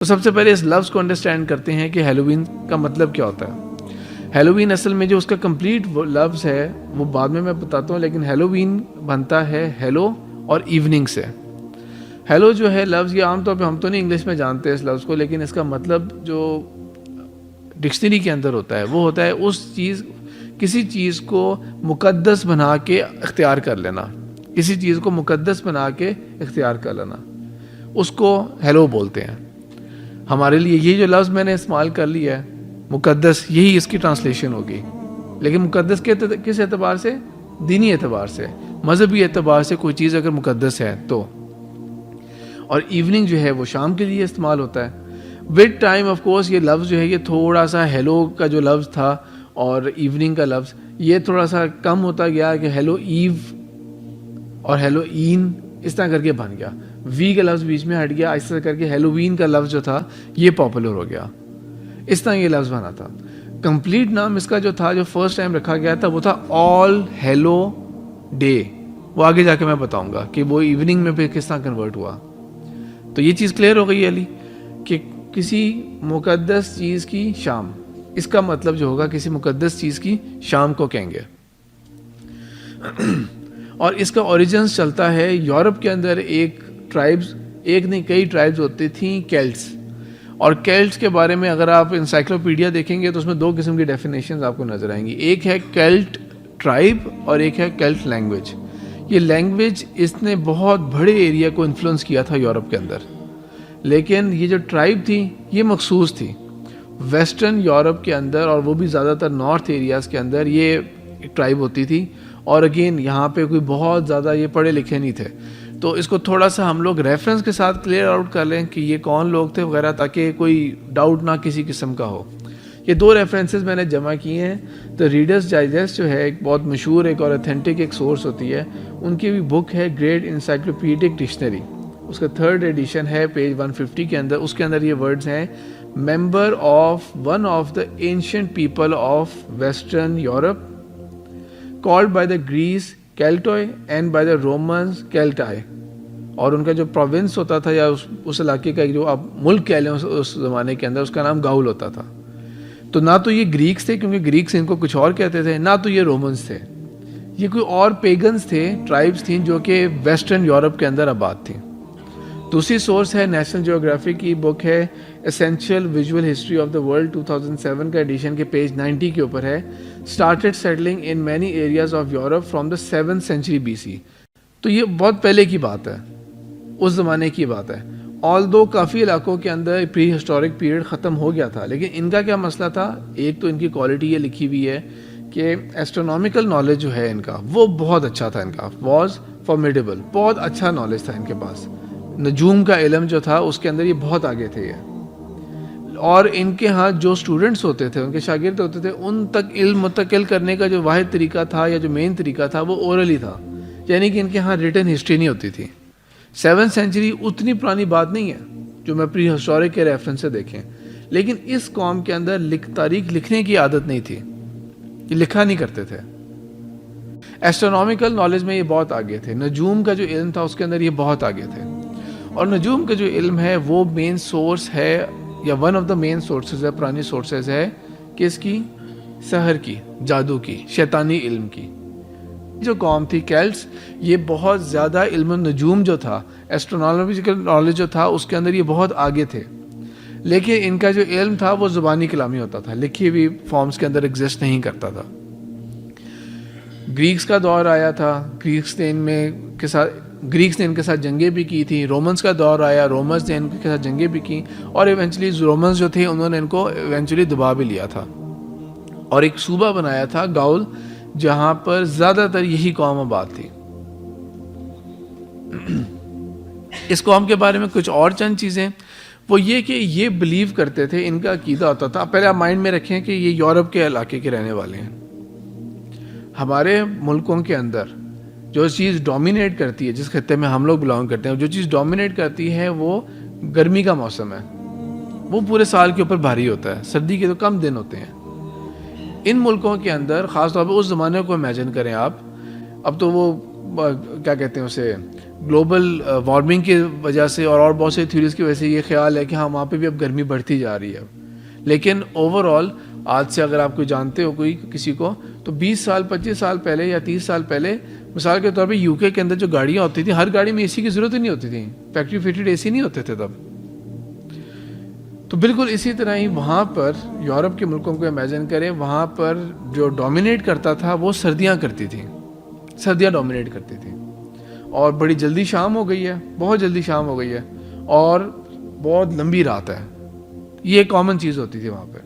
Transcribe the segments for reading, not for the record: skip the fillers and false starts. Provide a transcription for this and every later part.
تو سب سے پہلے اس لفظ کو انڈرسٹینڈ کرتے ہیں کہ ہیلووین کا مطلب کیا ہوتا ہے. ہیلووین اصل میں جو اس کا کمپلیٹ لفظ ہے وہ بعد میں بتاتا ہوں, لیکن ہیلووین بنتا ہے ہیلو اور ایوننگ سے. ہیلو جو ہے لفظ, یہ عام طور پہ ہم تو نہیں انگلش میں جانتے اس لفظ کو, لیکن اس کا مطلب جو ڈکشنری کے اندر ہوتا ہے وہ ہوتا ہے کسی چیز کو مقدس بنا کے اختیار کر لینا, کسی چیز کو مقدس بنا کے اختیار کر لینا, اس کو ہیلو بولتے ہیں. ہمارے لیے یہ جو لفظ میں نے استعمال کر لیا ہے مقدس, یہی اس کی ٹرانسلیشن ہوگی. لیکن مقدس کس اعتبار سے؟ دینی اعتبار سے, مذہبی اعتبار سے کوئی چیز اگر مقدس ہے تو. اور ایوننگ جو ہے وہ شام کے لیے استعمال ہوتا ہے. ود ٹائم آف کورس یہ لفظ جو ہے یہ تھوڑا سا ہیلو کا جو لفظ تھا اور ایوننگ کا لفظ یہ تھوڑا سا کم ہوتا گیا کہ ہیلو ایو اور ہیلو این اس طرح کر کے بن گیا. وی کا لفظ بیچ میں ہٹ گیا, اس طرح کر کے ہیلووین کا لفظ جو تھا یہ پاپولر ہو گیا. اس طرح یہ لفظ بنا تھا. کمپلیٹ نام اس کا جو تھا, جو فرسٹ ٹائم رکھا گیا تھا, وہ تھا آل ہیلو ڈے. وہ آگے جا کے میں بتاؤں گا کہ وہ ایوننگ میں پھر کس طرح کنورٹ ہوا. تو یہ چیز کلیئر ہو گئی علی کہ کسی مقدس چیز کی شام, اس کا مطلب جو ہوگا کسی مقدس چیز کی شام کو کہیں گے. اور اس کا اوریجنس چلتا ہے یورپ کے اندر. ایک نہیں کئی ٹرائبز ہوتی تھیں کیلٹس, اور کیلٹس کے بارے میں اگر آپ انسائکلوپیڈیا دیکھیں گے تو اس میں دو قسم کی ڈیفینیشنز آپ کو نظر آئیں گی. ایک ہے کیلٹ ٹرائب اور ایک ہے کیلٹ لینگویج. یہ لینگویج اس نے بہت بڑے ایریا کو انفلوئنس کیا تھا یورپ کے اندر, لیکن یہ جو ٹرائب تھی یہ مخصوص تھی ویسٹرن یورپ کے اندر, اور وہ بھی زیادہ تر نارتھ ایریاز کے اندر یہ ٹرائب ہوتی تھی. اور اگین یہاں پہ کوئی بہت زیادہ یہ پڑھے لکھے نہیں تھے, تو اس کو تھوڑا سا ہم لوگ ریفرنس کے ساتھ کلیئر آؤٹ کر لیں کہ یہ کون لوگ تھے وغیرہ, تاکہ کوئی ڈاؤٹ نہ کسی قسم کا ہو. یہ دو ریفرنسز میں نے جمع کیے ہیں. تو ریڈرز ڈائجسٹ جو ہے ایک بہت مشہور ایک اور اتھینٹک ایک سورس ہوتی ہے, ان کی بھی بک ہے گریٹ انسائکلوپیڈک ڈکشنری. اس کا 3rd ایڈیشن ہے پیج 150 کے اندر. اس کے اندر یہ ورڈز ہیں member of one of the ancient people of western Europe called by the Greeks Keltoi and by the Romans Keltai. اور ان کا جو پروونس ہوتا تھا یا اس علاقے کا جو آپ ملک کہہ لیں اس زمانے کے اندر, اس کا نام گاؤل ہوتا تھا. تو نہ تو یہ گریکس تھے کیونکہ گریکس ان کو کچھ اور کہتے تھے, نہ تو یہ رومنس تھے, یہ کوئی اور پیگنز تھے, ٹرائبس تھیں جو کہ ویسٹرن یورپ کے اندر آباد تھیں. دوسری سورس ہے نیشنل جیوگرافی کی بک ہے essential visual history of the world 2007 کا ایڈیشن کے پیج 90 کے اوپر ہے started settling in many areas of Europe from the 7th century BC. تو یہ بہت پہلے کی بات ہے, اس زمانے کی بات ہے. آلدو کافی علاقوں کے اندر پری ہسٹورک پیریڈ ختم ہو گیا تھا, لیکن ان کا کیا مسئلہ تھا؟ ایک تو ان کی کوالٹی یہ لکھی ہوئی ہے کہ ایسٹرونومیکل نالج جو ہے ان کا وہ بہت اچھا تھا, ان کا واز فارمیڈیبل, بہت اچھا نالج تھا ان کے پاس. نجوم کا علم جو تھا اس کے اندر یہ بہت آگے تھے یہ. اور ان کے ہاں جو اسٹوڈنٹس ہوتے تھے, ان کے شاگرد ہوتے تھے, ان تک علم منتقل کرنے کا جو واحد طریقہ تھا یا جو مین طریقہ تھا وہ اورلی تھا, یعنی کہ ان کے ہاں ریٹن ہسٹری نہیں ہوتی تھی. 7th century اتنی پرانی بات نہیں ہے جو میں پری ہسٹورک کے ریفرنس سے دیکھیں, لیکن اس قوم کے اندر تاریخ لکھنے کی عادت نہیں تھی, یہ لکھا نہیں کرتے تھے. ایسٹرونومیکل نالج میں یہ بہت آگے تھے. نجوم کا جو علم تھا اس کے اندر یہ بہت آگے تھے. اور نجوم کا جو علم ہے وہ مین سورس ہے یا one of the main sources ہے, پرانی سورسز ہے کس کی؟ سحر کی, جادو کی, شیطانی علم کی. جو قوم تھی کیلٹس, یہ بہت زیادہ علم النجوم جو تھا, ایسٹرونومیکل نالج جو تھا اس کے اندر یہ بہت آگے تھے. لیکن ان کا جو علم تھا وہ زبانی کلامی ہوتا تھا, لکھی ہوئی فارمز کے اندر ایگزسٹ نہیں کرتا تھا. گریکس کا دور آیا تھا, گریکس نے ان کے ساتھ جنگیں بھی کی تھی. رومنس کا دور آیا, رومنس نے ان کے ساتھ جنگیں بھی کی, اور ایونچولی رومنس جو تھے انہوں نے ان کو ایونچولی دبا بھی لیا تھا, اور ایک صوبہ بنایا تھا گاؤل, جہاں پر زیادہ تر یہی قوم آباد تھی. اس قوم کے بارے میں کچھ اور چند چیزیں, وہ یہ کہ یہ بلیو کرتے تھے, ان کا عقیدہ ہوتا تھا. پہلے آپ مائنڈ میں رکھیں کہ یہ یورپ کے علاقے کے رہنے والے ہیں. ہمارے ملکوں کے اندر جو چیز ڈومینیٹ کرتی ہے, جس خطے میں ہم لوگ بلانگ کرتے ہیں, جو چیز ڈومینیٹ کرتی ہے وہ گرمی کا موسم ہے. وہ پورے سال کے اوپر بھاری ہوتا ہے, سردی کے تو کم دن ہوتے ہیں. ان ملکوں کے اندر خاص طور پہ اس زمانے کو امیجن کریں آپ, اب تو وہ کیا کہتے ہیں اسے گلوبل وارمنگ کی وجہ سے اور بہت سے تھیوریز کی وجہ سے یہ خیال ہے کہ ہاں وہاں پہ بھی اب گرمی بڑھتی جا رہی ہے. لیکن اوور آل آج سے اگر آپ کوئی جانتے ہو کوئی کسی کو تو 20 سال 25 سال پہلے یا 30 سال پہلے مثال کے طور پہ یو کے اندر جو گاڑیاں ہوتی تھیں ہر گاڑی میں اے سی کی ضرورت ہی نہیں ہوتی تھی, فیکٹری فٹڈ اے سی نہیں ہوتے تھے تب. تو بالکل اسی طرح ہی وہاں پر یورپ کے ملکوں کو امیجن کریں, وہاں پر جو ڈومینیٹ کرتا تھا وہ سردیاں کرتی تھیں, سردیاں ڈومینیٹ کرتی تھیں. اور بڑی جلدی شام ہو گئی ہے, بہت جلدی شام ہو گئی ہے, اور بہت لمبی رات ہے. یہ کامن چیز ہوتی تھی وہاں پہ.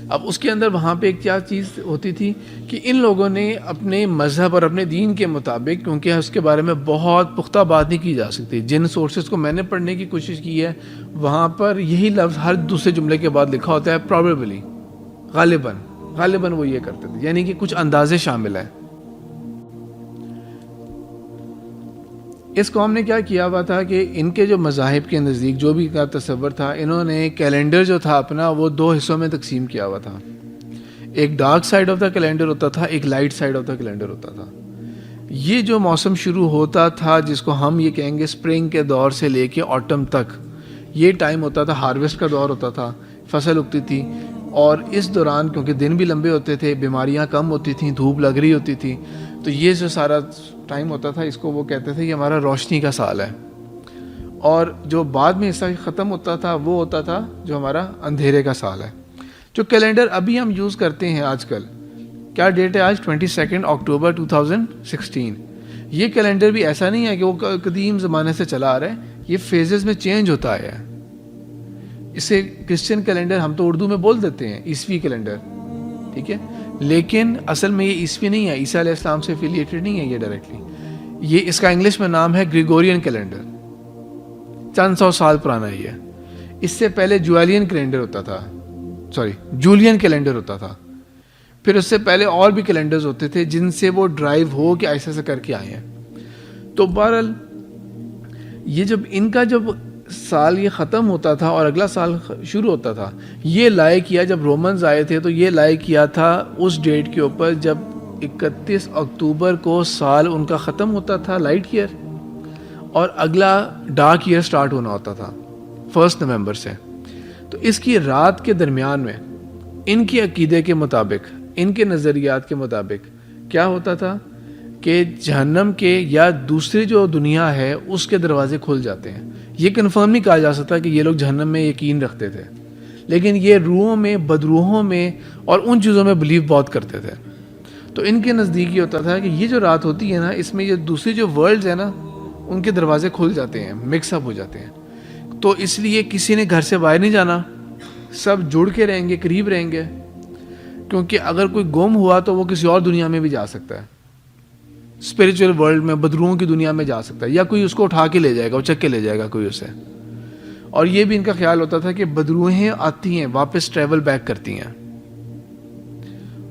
اب اس کے اندر وہاں پہ ایک کیا چیز ہوتی تھی کہ ان لوگوں نے اپنے مذہب اور اپنے دین کے مطابق, کیونکہ اس کے بارے میں بہت پختہ بات نہیں کی جا سکتی, جن سورسز کو میں نے پڑھنے کی کوشش کی ہے وہاں پر یہی لفظ ہر دوسرے جملے کے بعد لکھا ہوتا ہے پروبیبلی, غالباً وہ یہ کرتے تھے, یعنی کہ کچھ اندازے شامل ہیں. اس قوم نے کیا کیا ہوا تھا کہ ان کے جو مذاہب کے نزدیک جو بھی کا تصور تھا, انہوں نے کیلنڈر جو تھا اپنا وہ 2 حصوں میں تقسیم کیا ہوا تھا. ایک dark side of the calendar ہوتا تھا, ایک light side of the calendar ہوتا تھا. یہ جو موسم شروع ہوتا تھا جس کو ہم یہ کہیں گے اسپرنگ کے دور سے لے کے آٹم تک, یہ ٹائم ہوتا تھا ہارویسٹ کا دور ہوتا تھا, فصل اگتی تھی. اور اس دوران کیونکہ دن بھی لمبے ہوتے تھے, بیماریاں کم ہوتی تھیں, دھوپ لگ رہی ہوتی تھی, تو یہ جو سارا ٹائم ہوتا تھا اس کو وہ کہتے تھے کہ ہمارا روشنی کا سال ہے. اور جو بعد میں حصہ ختم ہوتا تھا وہ ہوتا تھا جو ہمارا اندھیرے کا سال ہے. جو کیلنڈر ابھی ہم یوز کرتے ہیں آج کل, کیا ڈیٹ ہے آج 22 اکتوبر 2016. یہ کیلنڈر بھی ایسا نہیں ہے کہ وہ قدیم زمانے سے چلا آ رہا ہے, یہ فیزز میں چینج ہوتا آیا ہے. اسے کرسچن کیلنڈر ہم تو اردو میں بول دیتے ہیں عیسوی کیلنڈر, ٹھیک ہے, لیکن اصل میں یہ عیسوی نہیں ہے, عیسیٰ علیہ السلام سے افیلیٹڈ نہیں ہے یہ ڈائریکٹلی. یہ اس کا انگلش میں نام ہے گریگورین کیلنڈر, چند سو سال پرانا ہے یہ. اس سے پہلے جولین کیلنڈر ہوتا تھا, جولین کیلنڈر ہوتا تھا. پھر اس سے پہلے اور بھی کیلنڈرز ہوتے تھے جن سے وہ ڈرائیو ہو کے ایسے ایسے کر کے آئے ہیں. تو بہرحال یہ جب ان کا جب سال یہ ختم ہوتا تھا اور اگلا سال شروع ہوتا تھا, یہ لائے کیا جب رومنز آئے تھے تو یہ لائے کیا تھا اس ڈیٹ کے اوپر جب 31 اکتوبر کو سال ان کا ختم ہوتا تھا لائٹ ایئر, اور اگلا ڈارک ایئر سٹارٹ ہونا ہوتا تھا 1 نومبر سے. تو اس کی رات کے درمیان میں ان کے عقیدے کے مطابق, ان کے نظریات کے مطابق کیا ہوتا تھا کہ جہنم کے یا دوسری جو دنیا ہے اس کے دروازے کھل جاتے ہیں. یہ کنفرم نہیں کہا جا سکتا کہ یہ لوگ جہنم میں یقین رکھتے تھے, لیکن یہ روحوں میں, بدروحوں میں اور ان چیزوں میں بلیو بہت کرتے تھے. تو ان کے نزدیک یہ ہوتا تھا کہ یہ جو رات ہوتی ہے نا, اس میں یہ دوسری جو ورلڈز ہیں نا ان کے دروازے کھل جاتے ہیں, مکس اپ ہو جاتے ہیں. تو اس لیے کسی نے گھر سے باہر نہیں جانا, سب جڑ کے رہیں گے, قریب رہیں گے, کیونکہ اگر کوئی گم ہوا تو وہ کسی اور دنیا میں بھی جا سکتا ہے, اسپریچول ورلڈ میں, بدروحوں کی دنیا میں جا سکتا ہے, یا کوئی اس کو اٹھا کے لے جائے گا, اچک کے لے جائے گا کوئی اسے. اور یہ بھی ان کا خیال ہوتا تھا کہ بدروہیں آتی ہیں, واپس ٹریول بیک کرتی ہیں,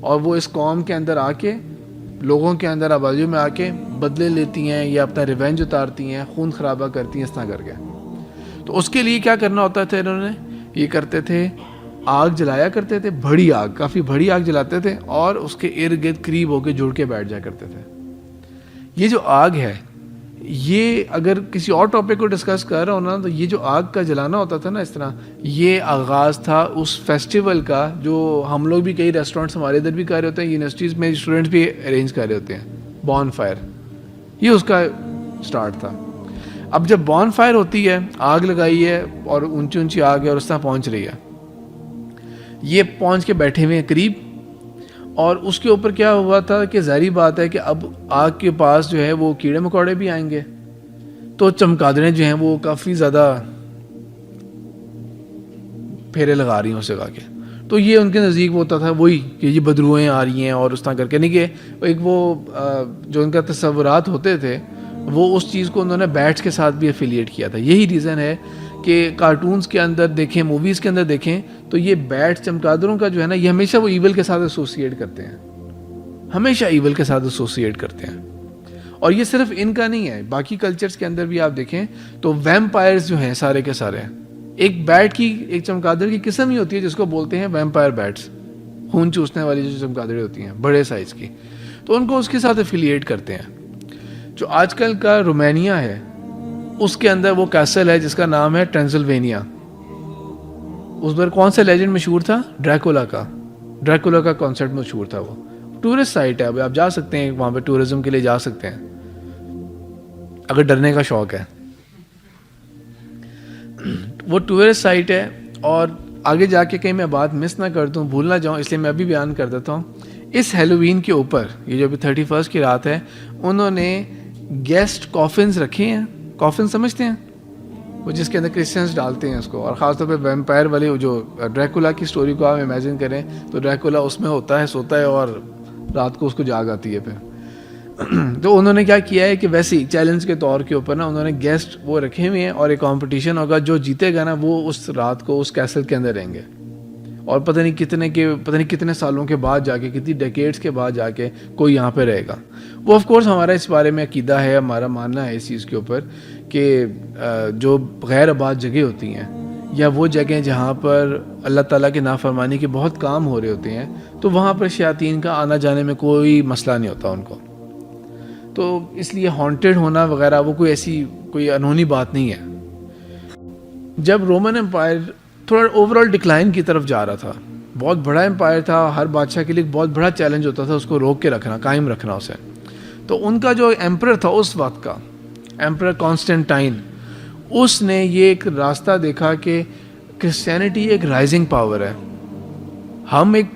اور وہ اس قوم کے اندر آ کے, لوگوں کے اندر آبادیوں میں آ کے بدلے لیتی ہیں یا اپنا ریونج اتارتی ہیں, خون خرابہ کرتی ہیں, اس طرح کر کے. تو اس کے لیے کیا کرنا ہوتا تھا انہوں نے, یہ کرتے تھے آگ جلایا کرتے تھے, بڑی آگ, کافی بڑی آگ جلاتے تھے, اور اس کے ارد گرد قریب ہو کے جڑ کے بیٹھ جایا کرتے تھے. یہ جو آگ ہے, یہ اگر کسی اور ٹاپک کو ڈسکس کر رہا ہوں نا, تو یہ جو آگ کا جلانا ہوتا تھا نا اس طرح, یہ آغاز تھا اس فیسٹیول کا جو ہم لوگ بھی کئی ریسٹورینٹس ہمارے ادھر بھی کر رہے ہوتے ہیں, یونیورسٹیز میں اسٹوڈنٹس بھی ارینج کر رہے ہوتے ہیں, بون فائر, یہ اس کا اسٹارٹ تھا. اب جب بون فائر ہوتی ہے, آگ لگائی ہے اور اونچی اونچی آگ ہے اور اس طرح پہنچ رہی ہے, یہ پہنچ کے بیٹھے ہوئے ہیں قریب, اور اس کے اوپر کیا ہوا تھا کہ ظاہری بات ہے کہ اب آگ کے پاس جو ہے وہ کیڑے مکوڑے بھی آئیں گے, تو چمگادڑیں جو ہیں وہ کافی زیادہ پھیرے لگا رہی ہیں اسے لگا کے. تو یہ ان کے نزدیک وہ ہوتا تھا وہی کہ یہ بدروہیں آ رہی ہیں اور اس طرح کر کے, نہیں کہ ایک وہ جو ان کا تصورات ہوتے تھے وہ اس چیز کو انہوں نے بیٹس کے ساتھ بھی افیلیٹ کیا تھا. یہی ریزن ہے کہ کارٹونز کے اندر دیکھیں, موویز کے اندر دیکھیں, تو یہ بیٹس, چمگادڑوں کا جو ہے نا, یہ ہمیشہ وہ ایول کے ساتھ ایسوسیٹ کرتے ہیں, ہمیشہ ایول کے ساتھ ایسوسیٹ کرتے ہیں. اور یہ صرف ان کا نہیں ہے, باقی کلچرز کے اندر بھی آپ دیکھیں تو ویمپائرز جو ہیں سارے کے سارے, ایک بیٹ کی, ایک چمگادڑ کی قسم ہی ہوتی ہے جس کو بولتے ہیں ویمپائر بیٹس, خون چوسنے والی جو چمگادڑیں ہوتی ہیں بڑے سائز کی, تو ان کو اس کے ساتھ افیلیٹ کرتے ہیں. جو آج کل کا رومانیہ ہے اس کے اندر وہ کیسل ہے جس کا نام ہے ٹرانسلوینیا. اس پر کون سا لیجنڈ مشہور تھا؟ ڈریکولا کا کانسیپٹ مشہور تھا. وہ ٹورسٹ سائٹ ہے, ابھی آپ جا سکتے ہیں وہاں پہ, ٹورزم کے لیے جا سکتے ہیں اگر ڈرنے کا شوق ہے. وہ ٹورسٹ سائٹ ہے, اور آگے جا کے کہیں میں بات مس نہ کر دوں, بھول نہ جاؤں, اس لیے میں ابھی بیان کر دیتا ہوں. اس ہیلووین کے اوپر, یہ جو ابھی 31 کی رات ہے, انہوں نے گیسٹ کافنز رکھے ہیں. کافن سمجھتے ہیں وہ جس کے اندر کرسچنس ڈالتے ہیں اس کو, اور خاص طور پہ ویمپائر والے جو ڈریکولا کی سٹوری کو آپ امیجن کریں تو ڈریکولا اس میں ہوتا ہے, سوتا ہے اور رات کو اس کو جاگ آتی ہے پھر. تو انہوں نے کیا کیا ہے کہ ویسے ہی چیلنج کے طور کے اوپر نا انہوں نے گیسٹ وہ رکھے ہوئے ہیں, اور ایک کمپٹیشن ہوگا, جو جیتے گا نا وہ اس رات کو اس کیسل کے اندر رہیں گے, اور پتہ نہیں کتنے سالوں کے بعد جا کے, کتنی ڈیکیڈز کے بعد جا کے کوئی یہاں پہ رہے گا. وہ آف کورس ہمارا اس بارے میں عقیدہ ہے, ہمارا ماننا ہے اس چیز کے اوپر کہ جو غیر آباد جگہ ہوتی ہیں, یا وہ جگہیں جہاں پر اللہ تعالیٰ کی نافرمانی کے بہت کام ہو رہے ہوتے ہیں, تو وہاں پر شیاطین کا آنا جانے میں کوئی مسئلہ نہیں ہوتا ان کو. تو اس لیے ہانٹیڈ ہونا وغیرہ وہ کوئی انہونی بات نہیں ہے. جب رومن امپائر تھوڑا اوور آل ڈکلائن کی طرف جا رہا تھا, بہت بڑا امپائر تھا, ہر بادشاہ کے لیے بہت بڑا چیلنج ہوتا تھا اس کو روک کے رکھنا, قائم رکھنا اسے. تو ان کا جو ایمپرر تھا اس وقت کا, ایمپرر کانسٹینٹائن, اس نے یہ ایک راستہ دیکھا کہ کرسچینٹی ایک رائزنگ پاور ہے, ہم ایک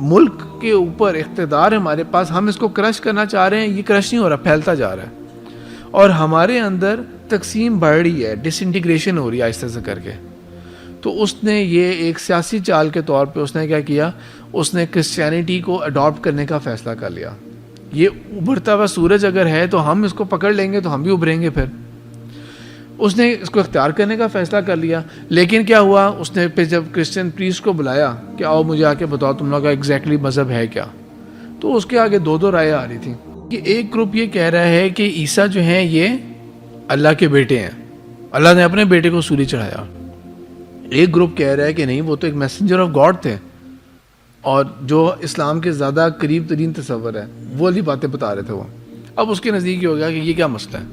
ملک کے اوپر اقتدار ہے ہمارے پاس, ہم اس کو کرش کرنا چاہ رہے ہیں, یہ کرش نہیں ہو رہا, پھیلتا جا رہا ہے, اور ہمارے اندر تقسیم بڑھ رہی ہے, ڈس انٹیگریشن ہو رہی ہے آہستہ سے کر کے. تو اس نے یہ ایک سیاسی چال کے طور پہ اس نے کیا کیا, اس نے کرسچینٹی کو اڈاپٹ کرنے کا فیصلہ کر لیا. یہ ابھرتا ہوا سورج اگر ہے تو ہم اس کو پکڑ لیں گے تو ہم بھی ابھریں گے. پھر اس نے اس کو اختیار کرنے کا فیصلہ کر لیا. لیکن کیا ہوا, اس نے پھر جب کرسچن پریسٹ کو بلایا کہ آؤ مجھے آ کے بتاؤ تم لوگ کا ایگزیکٹلی مذہب ہے کیا, تو اس کے آگے دو رائے آ رہی تھیں. کہ ایک گروپ یہ کہہ رہا ہے کہ عیسیٰ جو ہیں یہ اللہ کے بیٹے ہیں, اللہ نے اپنے بیٹے کو سولی چڑھایا. ایک گروپ کہہ رہا ہے کہ نہیں, وہ تو ایک میسنجر آف گاڈ تھے, اور جو اسلام کے زیادہ قریب ترین تصور ہے وہ والی باتیں بتا رہے تھے وہ. اب اس کے نزدیک یہ ہو گیا کہ یہ کیا مسئلہ ہے.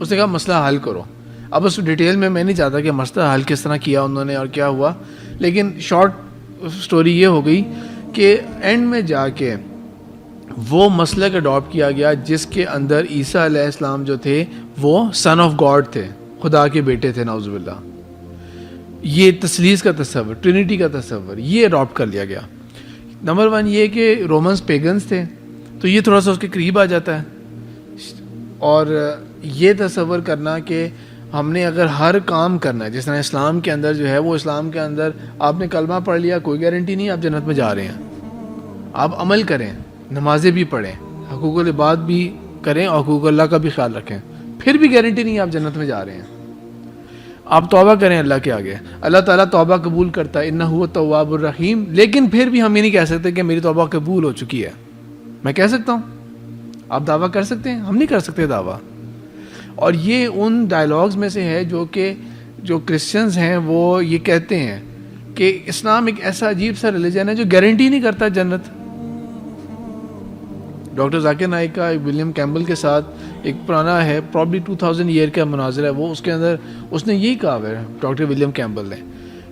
اس نے کہا مسئلہ حل کرو. اب اس ڈیٹیل میں نہیں چاہتا کہ مسئلہ حل کس طرح کیا انہوں نے اور کیا ہوا, لیکن شارٹ سٹوری یہ ہو گئی کہ اینڈ میں جا کے وہ مسلک اڈاپٹ کیا گیا جس کے اندر عیسیٰ علیہ السلام جو تھے وہ سن آف گاڈ تھے, خدا کے بیٹے تھے, نعوذ باللہ. یہ تثلیث کا تصور, ٹرینٹی کا تصور, یہ اڈاپٹ کر لیا گیا. نمبر 1 یہ کہ رومنس پیگنز تھے, تو یہ تھوڑا سا اس کے قریب آ جاتا ہے. اور یہ تصور کرنا کہ ہم نے اگر ہر کام کرنا ہے, جس طرح اسلام کے اندر جو ہے, وہ اسلام کے اندر آپ نے کلمہ پڑھ لیا, کوئی گارنٹی نہیں آپ جنت میں جا رہے ہیں. آپ عمل کریں, نمازیں بھی پڑھیں, حقوق العباد بھی کریں, اور حقوق اللہ کا بھی خیال رکھیں, پھر بھی گارنٹی نہیں آپ جنت میں جا رہے ہیں. آپ توبہ کریں اللہ کے آگے, اللہ تعالیٰ توبہ قبول کرتا ہے, انہ هو التواب الرحیم. لیکن پھر بھی ہم یہ نہیں کہہ سکتے کہ میری توبہ قبول ہو چکی ہے. میں کہہ سکتا ہوں, آپ دعویٰ کر سکتے ہیں, ہم نہیں کر سکتے دعویٰ. اور یہ ان ڈائلاگز میں سے ہے جو کرسچنز ہیں وہ یہ کہتے ہیں کہ اسلام ایک ایسا عجیب سا ریلیجن ہے جو گارنٹی نہیں کرتا جنت. ڈاکٹر ذاکر نائک کا ولیم کیمبل کے ساتھ ایک پرانا ہے, پرابلی 2000 ایئر کا مناظرہ ہے وہ, اس کے اندر اس نے یہی کہا ہے ڈاکٹر ولیم کیمبل نے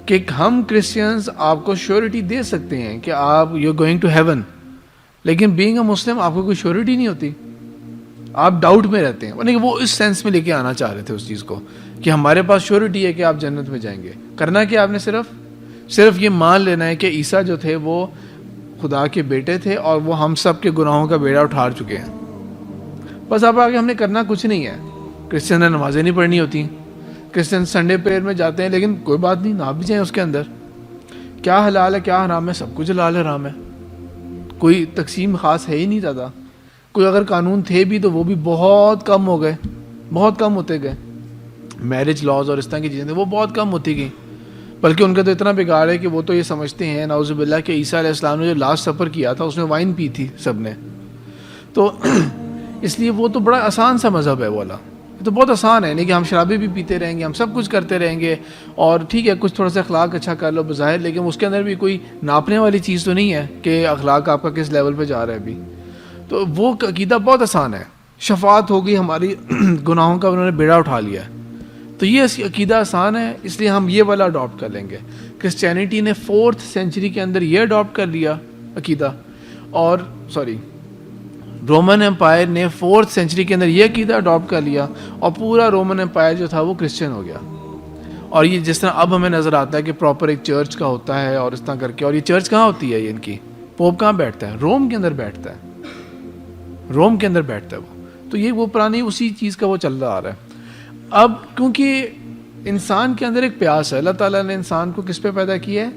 کہ ہم کرسچنز آپ کو شیورٹی دے سکتے ہیں کہ آپ یو گوئنگ ٹو ہیون, لیکن بینگ اے مسلم آپ کو کوئی شیورٹی نہیں ہوتی, آپ ڈاؤٹ میں رہتے ہیں. یعنی کہ وہ اس سینس میں لے کے آنا چاہ رہے تھے اس چیز کو کہ ہمارے پاس شیورٹی ہے کہ آپ جنت میں جائیں گے. کرنا کہ آپ نے صرف یہ مان لینا ہے کہ عیسیٰ جو تھے وہ خدا کے بیٹے تھے اور وہ ہم سب کے گناہوں کا بیڑا اٹھا چکے ہیں. بس اب آگے ہم نے کرنا کچھ نہیں ہے. کرسچن نے نمازیں نہیں پڑھنی ہوتی, کرسچن سنڈے پریئر میں جاتے ہیں, لیکن کوئی بات نہیں, نہ بھی جائیں اس کے اندر. کیا حلال ہے کیا حرام ہے, سب کچھ حلال ہے حرام ہے, کوئی تقسیم خاص ہے ہی نہیں زیادہ. کوئی اگر قانون تھے بھی تو وہ بھی بہت کم ہو گئے, بہت کم ہوتے گئے. میرج لاز اور اس طرح کی چیزیں وہ بہت کم ہوتی گئیں, بلکہ ان کا تو اتنا بگاڑ ہے کہ وہ تو یہ سمجھتے ہیں نعوذ باللہ کہ عیسیٰ علیہ السلام نے جو لاسٹ سفر کیا تھا اس میں وائن پی تھی سب نے. تو اس لیے وہ تو بڑا آسان سا مذہب ہے والا, یہ تو بہت آسان ہے, نہیں کہ ہم شرابیں بھی پیتے رہیں گے, ہم سب کچھ کرتے رہیں گے, اور ٹھیک ہے کچھ تھوڑا سا اخلاق اچھا کر لو بظاہر, لیکن اس کے اندر بھی کوئی ناپنے والی چیز تو نہیں ہے کہ اخلاق آپ کا کس لیول پہ جا رہا ہے ابھی. تو وہ عقیدہ بہت آسان ہے, شفاعت ہو گئی ہماری گناہوں کا، انہوں نے بیڑا اٹھا لیا ہے. تو یہ عقیدہ آسان ہے، اس لیے ہم یہ والا اڈاپٹ کر لیں گے. کرسچینٹی نے 4th سینچری کے اندر یہ اڈاپٹ کر لیا عقیدہ، اور رومن امپائر نے 4th سینچری کے اندر یہ عقیدہ اڈاپٹ کر لیا، اور پورا رومن امپائر جو تھا وہ کرسچن ہو گیا. اور یہ جس طرح اب ہمیں نظر آتا ہے کہ پراپر ایک چرچ کا ہوتا ہے اور اس طرح کر کے، اور یہ چرچ کہاں ہوتی ہے، یہ ان کی پوپ کہاں بیٹھتا ہے؟ روم کے اندر بیٹھتا ہے، روم کے اندر بیٹھتا ہے وہ. تو یہ وہ پرانی اسی چیز کا وہ چل رہا آ رہا ہے. اب کیونکہ انسان کے اندر ایک پیاس ہے، اللہ تعالیٰ نے انسان کو کس پہ پیدا کیا ہے؟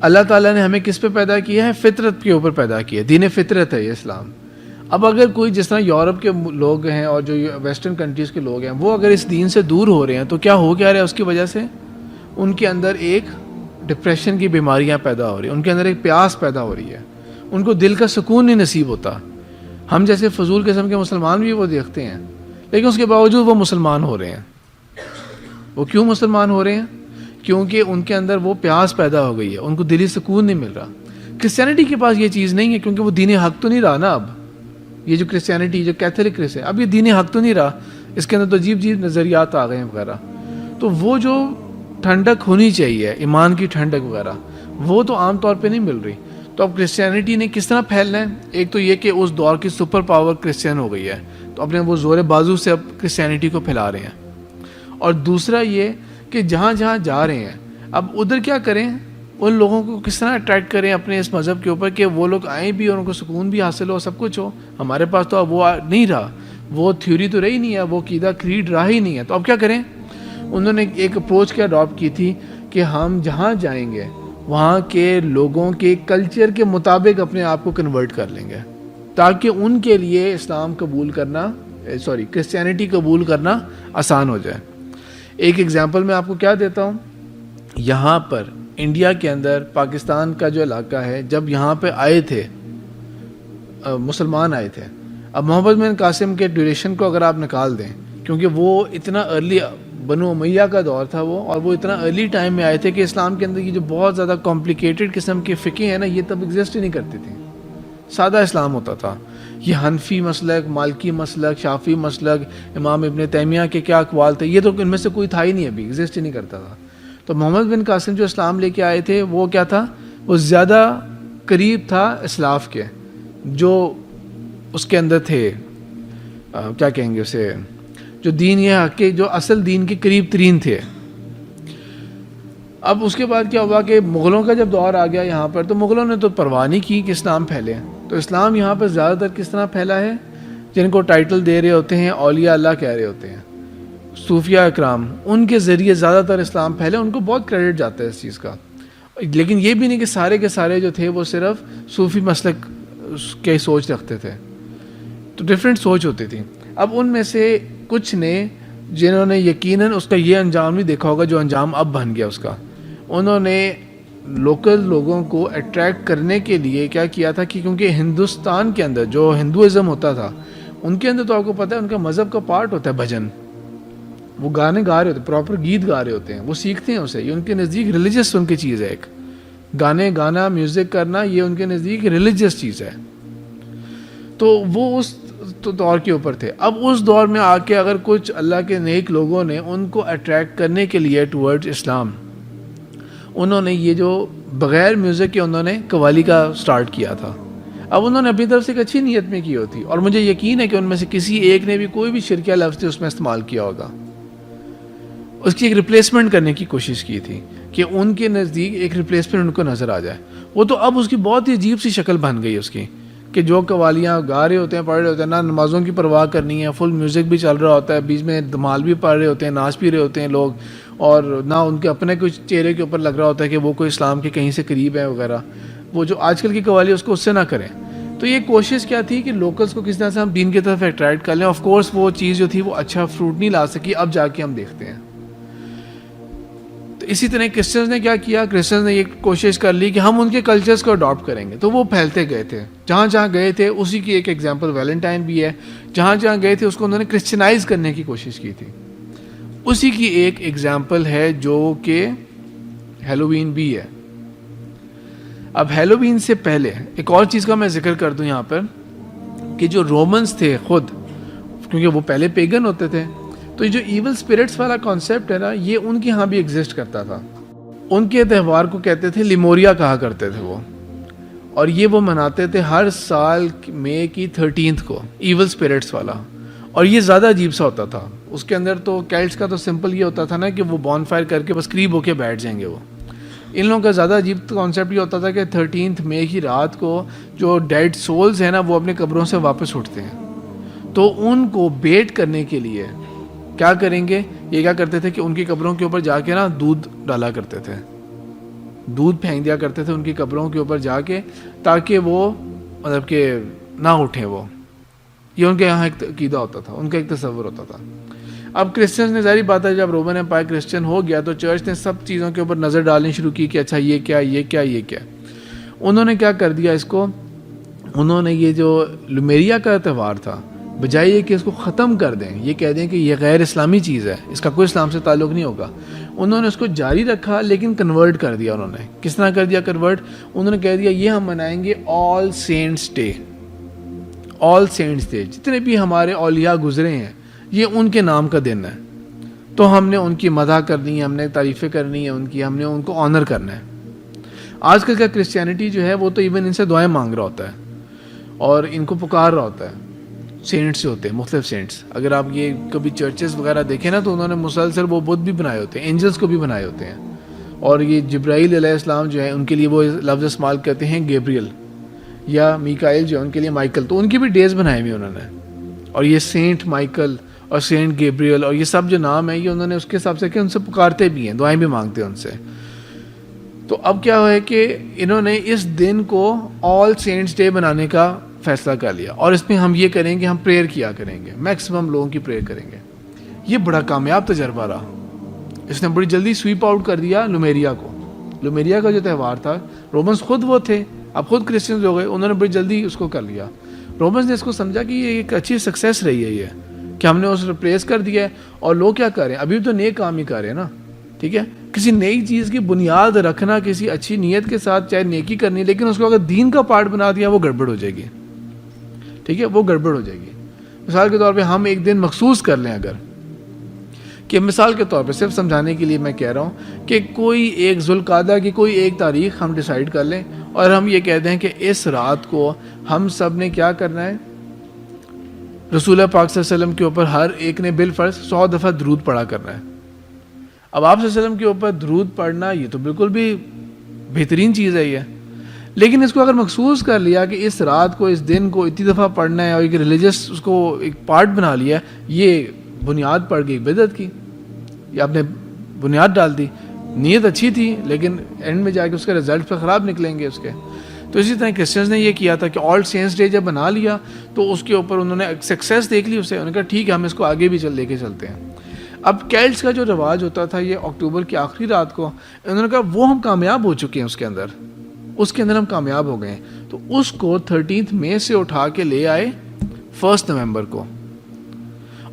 اللہ تعالیٰ نے ہمیں کس پہ پیدا کیا ہے؟ فطرت کے اوپر پیدا کیا ہے. دین فطرت ہے یہ اسلام. اب اگر کوئی جس طرح یورپ کے لوگ ہیں اور جو ویسٹرن کنٹریز کے لوگ ہیں، وہ اگر اس دین سے دور ہو رہے ہیں تو کیا ہو کیا رہا ہے؟ اس کی وجہ سے ان کے اندر ایک ڈپریشن کی بیماریاں پیدا ہو رہی ہیں، ان کے اندر ایک پیاس پیدا ہو رہی ہے، ان کو دل کا سکون نہیں نصیب ہوتا. ہم جیسے فضول قسم کے مسلمان بھی وہ دیکھتے ہیں، لیکن اس کے باوجود وہ مسلمان ہو رہے ہیں. وہ کیوں مسلمان ہو رہے ہیں؟ کیونکہ ان کے اندر وہ پیاس پیدا ہو گئی ہے، ان کو دلی سکون نہیں مل رہا. کرسچینٹی کے پاس یہ چیز نہیں ہے، کیونکہ وہ دین حق تو نہیں رہا نا. اب یہ جو کرسچینٹی، جو کیتھولک ہے، اب یہ دین حق تو نہیں رہا، اس کے اندر تو عجیب عجیب نظریات آ گئے ہیں وغیرہ. تو وہ جو ٹھنڈک ہونی چاہیے، ایمان کی ٹھنڈک وغیرہ، وہ تو عام طور پہ نہیں مل رہی. تو اب کرسچینٹی نے کس طرح پھیلنا ہے؟ ایک تو یہ کہ اس دور کی سپر پاور کرسچین ہو گئی ہے، تو اپنے وہ زور بازو سے اب کرسچینٹی کو پھیلا رہے ہیں. اور دوسرا یہ کہ جہاں جہاں جا رہے ہیں اب ادھر کیا کریں؟ ان لوگوں کو کس طرح اٹریکٹ کریں اپنے اس مذہب کے اوپر کہ وہ لوگ آئیں بھی اور ان کو سکون بھی حاصل ہو، سب کچھ ہو. ہمارے پاس تو اب وہ نہیں رہا، وہ تھیوری تو رہی نہیں ہے، وہ عقیدہ کریڈ رہا ہی نہیں ہے. تو اب کیا کریں؟ انہوں نے ایک اپروچ کیا اڈاپٹ کی تھی کہ ہم جہاں جائیں گے وہاں کے لوگوں کے کلچر کے مطابق اپنے آپ کو کنورٹ کر لیں گے، تاکہ ان کے لیے اسلام قبول کرنا کرسچینٹی قبول کرنا آسان ہو جائے. ایک ایگزامپل میں آپ کو کیا دیتا ہوں. یہاں پر انڈیا کے اندر پاکستان کا جو علاقہ ہے، جب یہاں پہ آئے تھے مسلمان آئے تھے. اب محمد بن قاسم کے ڈیوریشن کو اگر آپ نکال دیں، کیونکہ وہ اتنا ارلی بنو امیہ کا دور تھا وہ، اور وہ اتنا ارلی ٹائم میں آئے تھے کہ اسلام کے اندر یہ جو بہت زیادہ کمپلیکیٹڈ قسم کے فقہ ہیں نا، یہ تب ایگزسٹ ہی نہیں کرتی تھیں. سادہ اسلام ہوتا تھا. یہ حنفی مسلک، مالکی مسلک، شافعی مسلک، امام ابن تیمیہ کے کیا اقوال تھے، یہ تو ان میں سے کوئی تھا ہی نہیں، ابھی ایگزسٹ ہی نہیں کرتا تھا. تو محمد بن قاسم جو اسلام لے کے آئے تھے وہ کیا تھا؟ وہ زیادہ قریب تھا اسلاف کے، جو اس کے اندر تھے، کیا کہیں گے اسے، جو دین یہ حق کے جو اصل دین کے قریب ترین تھے. اب اس کے بعد کیا ہوا کہ مغلوں کا جب دور آ گیا یہاں پر، تو مغلوں نے تو پرواہ نہیں کی کہ اسلام پھیلے. تو اسلام یہاں پر زیادہ تر کس طرح پھیلا ہے؟ جن کو ٹائٹل دے رہے ہوتے ہیں اولیاء اللہ کہہ رہے ہوتے ہیں، صوفیاء اکرام، ان کے ذریعے زیادہ تر اسلام پھیلے. ان کو بہت کریڈٹ جاتا ہے اس چیز کا. لیکن یہ بھی نہیں کہ سارے کے سارے جو تھے وہ صرف صوفی مسلک کے سوچ رکھتے تھے، تو ڈفرینٹ سوچ ہوتی تھی. اب ان میں سے کچھ نے جنہوں نے یقیناً اس کا یہ انجام نہیں دیکھا ہوگا جو انجام اب بن گیا اس کا، انہوں نے لوکل لوگوں کو اٹریکٹ کرنے کے لیے کیا کیا تھا کہ کیونکہ ہندوستان کے اندر جو ہندوازم ہوتا تھا، ان کے اندر تو آپ کو پتہ ہے ان کا مذہب کا پارٹ ہوتا ہے بھجن. وہ گانے گا رہے ہوتے ہیں، پراپر گیت گا رہے ہوتے ہیں، وہ سیکھتے ہیں اسے. یہ ان کے نزدیک ریلیجس ان کی چیز ہے. ایک گانے گانا، میوزک کرنا، یہ ان کے نزدیک ریلیجس چیز ہے. تو وہ اس دور کے اوپر تھے. اب اس دور میں آ کے اگر کچھ اللہ کے نیک لوگوں نے ان کو اٹریکٹ کرنے کے لیے ٹورڈز اسلام، انہوں نے یہ جو بغیر میوزک کے انہوں نے قوالی کا سٹارٹ کیا تھا. اب انہوں نے اپنی طرف سے ایک اچھی نیت میں کی ہوتی، اور مجھے یقین ہے کہ ان میں سے کسی ایک نے بھی کوئی بھی شرکیہ لفظ اس میں استعمال کیا ہوگا. اس کی ایک ریپلیسمنٹ کرنے کی کوشش کی تھی کہ ان کے نزدیک ایک ریپلیسمنٹ ان کو نظر آ جائے. وہ تو اب اس کی بہت ہی عجیب سی شکل بن گئی اس کی، کہ جو قوالیاں گا رہے ہوتے ہیں، پڑھ رہے ہوتے ہیں، نہ نمازوں کی پرواہ کرنی ہے، فل میوزک بھی چل رہا ہوتا ہے، بیچ میں دمال بھی پڑھ رہے ہوتے ہیں، ناچ بھی رہے ہوتے ہیں لوگ، اور نہ ان کے اپنے کچھ چہرے کے اوپر لگ رہا ہوتا ہے کہ وہ کوئی اسلام کے کہیں سے قریب ہے وغیرہ. وہ جو آج کل کی قوالی اس کو اس سے نہ کریں. تو یہ کوشش کیا تھی کہ لوکلز کو کس طرح سے ہم دین کی طرف اٹریکٹ کر لیں. آف کورس وہ چیز جو تھی وہ اچھا فروٹ نہیں لا سکی، اب جا کے ہم دیکھتے ہیں. تو اسی طرح کرسچنز نے کیا کیا، کرسچنز نے یہ کوشش کر لی کہ ہم ان کے کلچرز کو اڈاپٹ کریں گے. تو وہ پھیلتے گئے تھے جہاں جہاں گئے تھے. اسی کی ایک ایگزامپل ویلنٹائن بھی ہے. جہاں جہاں گئے تھے اس کو انہوں نے کرسچنائز کرنے کی کوشش کی تھی. اسی کی ایک ایگزامپل ہے جو کہ ہیلووین بھی ہے. اب ہیلووین سے پہلے ایک اور چیز کا میں ذکر کر دوں یہاں پر، کہ جو رومنز تھے خود، کیونکہ وہ پہلے پیگن ہوتے تھے. تو یہ جو ایول اسپرٹس والا کانسیپٹ ہے نا, یہ ان کے ہاں بھی ایگزسٹ کرتا تھا. ان کے تہوار کو کہتے تھے لیموریا کہا کرتے تھے وہ, اور یہ وہ مناتے تھے ہر سال مئی کی 13 کو, ایول اسپرٹس والا. اور یہ زیادہ عجیب سا ہوتا تھا. اس کے اندر تو کیلٹس کا تو سمپل یہ ہوتا تھا نا کہ وہ بون فائر کر کے بس قریب ہو کے بیٹھ جائیں گے. وہ ان لوگوں کا زیادہ عجیب کانسیپٹ یہ ہوتا تھا کہ 13 مئی کی رات کو جو ڈیڈ سولز ہیں نا وہ اپنے قبروں سے واپس اٹھتے ہیں. تو ان کو بیٹ کرنے کے لیے کیا کریں گے, یہ کیا کرتے تھے کہ ان کی قبروں کے اوپر جا کے نا دودھ ڈالا کرتے تھے, دودھ پھینک دیا کرتے تھے ان کی قبروں کے اوپر جا کے, تاکہ وہ مطلب کہ نہ اٹھیں. وہ یہ ان کے یہاں ایک عقیدہ ہوتا تھا, ان کا ایک تصور ہوتا تھا. اب کرسچنز نے ظاہری بات ہے جب رومن امپائر کرسچن ہو گیا تو چرچ نے سب چیزوں کے اوپر نظر ڈالنی شروع کی کہ اچھا یہ کیا یہ کیا یہ کیا. انہوں نے کیا کر دیا اس کو, انہوں نے یہ جو لومیریا کا تہوار تھا, بجائے یہ کہ اس کو ختم کر دیں, یہ کہہ دیں کہ یہ غیر اسلامی چیز ہے, اس کا کوئی اسلام سے تعلق نہیں ہوگا, انہوں نے اس کو جاری رکھا لیکن کنورٹ کر دیا. انہوں نے کس طرح کر دیا کنورٹ, انہوں نے کہہ دیا یہ ہم منائیں گے آل سینٹس ڈے. آل سینٹس ڈے, جتنے بھی ہمارے اولیاء گزرے ہیں یہ ان کے نام کا دن ہے, تو ہم نے ان کی مدح کرنی ہے, ہم نے تعریفیں کرنی ہے ان کی, ہم نے ان کو آنر کرنا ہے. آج کل کا کرسچینٹی جو ہے وہ تو ایون ان سے دعائیں مانگ رہا ہوتا ہے اور ان کو پکار رہا ہوتا ہے. سینٹس سے ہوتے ہیں مختلف سینٹس. اگر آپ یہ کبھی چرچز وغیرہ دیکھیں نا تو انہوں نے مسلسل وہ بدھ بھی بنائے ہوتے ہیں, اینجلس کو بھی بنائے ہوتے ہیں. اور یہ جبرائیل علیہ السلام جو ہے ان کے لیے وہ لفظ استعمال کرتے ہیں گیبریل, یا میکائل جو ہے ان کے لیے مائیکل, تو ان کی بھی ڈیز بنائے ہوئے انہوں نے. اور یہ سینٹ مائیکل اور سینٹ گیبریل اور یہ سب جو نام ہے یہ انہوں نے اس کے حساب سے کہ ان سے پکارتے بھی ہیں, دعائیں بھی مانگتے ہیں ان سے. تو اب کیا ہے کہ انہوں نے اس دن کو آل سینٹس ڈے بنانے کا فیصلہ کر لیا, اور اس میں ہم یہ کریں گے ہم پریئر کیا کریں گے, میکسیمم لوگوں کی پریئر کریں گے. یہ بڑا کامیاب تجربہ رہا. اس نے بڑی جلدی سویپ آؤٹ کر دیا لومیریا کو. لومیریا کا جو تہوار تھا, رومنس خود وہ تھے, اب خود کرسچنز ہو گئے, انہوں نے بڑی جلدی اس کو کر لیا. رومنس نے اس کو سمجھا کہ یہ ایک اچھی سکسیس رہی ہے یہ, کہ ہم نے اس ریپلیس کر دیا ہے. اور لوگ کیا کر رہے ہیں, ابھی تو نیک کام ہی کر رہے ہیں نا, ٹھیک ہے. کسی نئی چیز کی بنیاد رکھنا کسی اچھی نیت کے ساتھ, چاہے نیکی کرنی, لیکن اس کو اگر دین کا پارٹ بنا دیا وہ گڑبڑ ہو جائے گی, ٹھیک ہے, وہ گڑبڑ ہو جائے گی. مثال کے طور پہ ہم ایک دن مخصوص کر لیں, اگر کہ مثال کے طور پہ صرف سمجھانے کے لیے میں کہہ رہا ہوں کہ کوئی ایک ذوالقعدہ کی کوئی ایک تاریخ ہم ڈیسائیڈ کر لیں, اور ہم یہ کہہ دیں کہ اس رات کو ہم سب نے کیا کرنا ہے, رسول پاک صلی اللہ علیہ وسلم کے اوپر ہر ایک نے بالفرض 100 دفعہ درود پڑھا کرنا ہے. اب آپ صلی اللہ علیہ وسلم کے اوپر درود پڑھنا یہ تو بالکل بھی بہترین چیز ہے یہ, لیکن اس کو اگر مخصوص کر لیا کہ اس رات کو اس دن کو اتنی دفعہ پڑھنا ہے اور ایک ریلیجس اس کو ایک پارٹ بنا لیا, یہ بنیاد پڑ گئی بدعت کی, یا آپ نے بنیاد ڈال دی. نیت اچھی تھی لیکن اینڈ میں جا کے اس کے رزلٹ پہ خراب نکلیں گے اس کے. تو اسی طرح کرسچنز نے یہ کیا تھا کہ آل سینٹس ڈے جب بنا لیا تو اس کے اوپر انہوں نے سکسیس دیکھ لی اسے, انہوں نے کہا ٹھیک ہے ہم اس کو آگے بھی لے کے چلتے ہیں. اب کیلٹس کا جو رواج ہوتا تھا یہ اکتوبر کی آخری رات کو, انہوں نے کہا وہ ہم کامیاب ہو چکے ہیں اس کے اندر ہم کامیاب ہو گئے ہیں, تو اس کو 13 مئی سے اٹھا کے لے آئے 1 نومبر کو,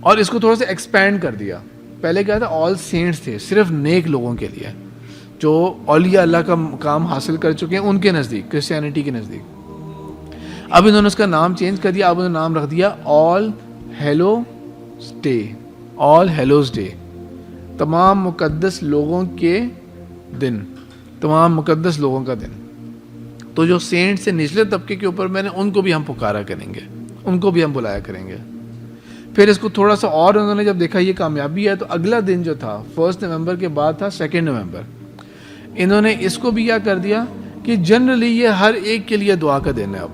اور اس کو تھوڑا سا ایکسپینڈ کر دیا. پہلے کیا تھا, آل سینٹس تھے, صرف نیک لوگوں کے لیے جو اولیاء اللہ کا مقام حاصل کر چکے ہیں ان کے نزدیک, کرسچینٹی کے نزدیک. اب انہوں نے اس کا نام چینج کر دیا, اب انہوں نے نام رکھ دیا آل ہیلوز ڈے. آل ہیلوز ڈے, تمام مقدس لوگوں کے دن, تمام مقدس لوگوں کا دن. تو جو سینٹ سے نچلے طبقے کے اوپر میں نے ان کو بھی ہم پکارا کریں گے, ان کو بھی ہم بلایا کریں گے. پھر اس کو تھوڑا سا اور انہوں نے جب دیکھا یہ کامیابی ہے, تو اگلا دن جو تھا 1 نومبر کے بعد تھا 2 نومبر. انہوں نے اس کو بھی کیا کر دیا کہ جنرلی یہ ہر ایک کے لیے دعا کا دن ہے, اب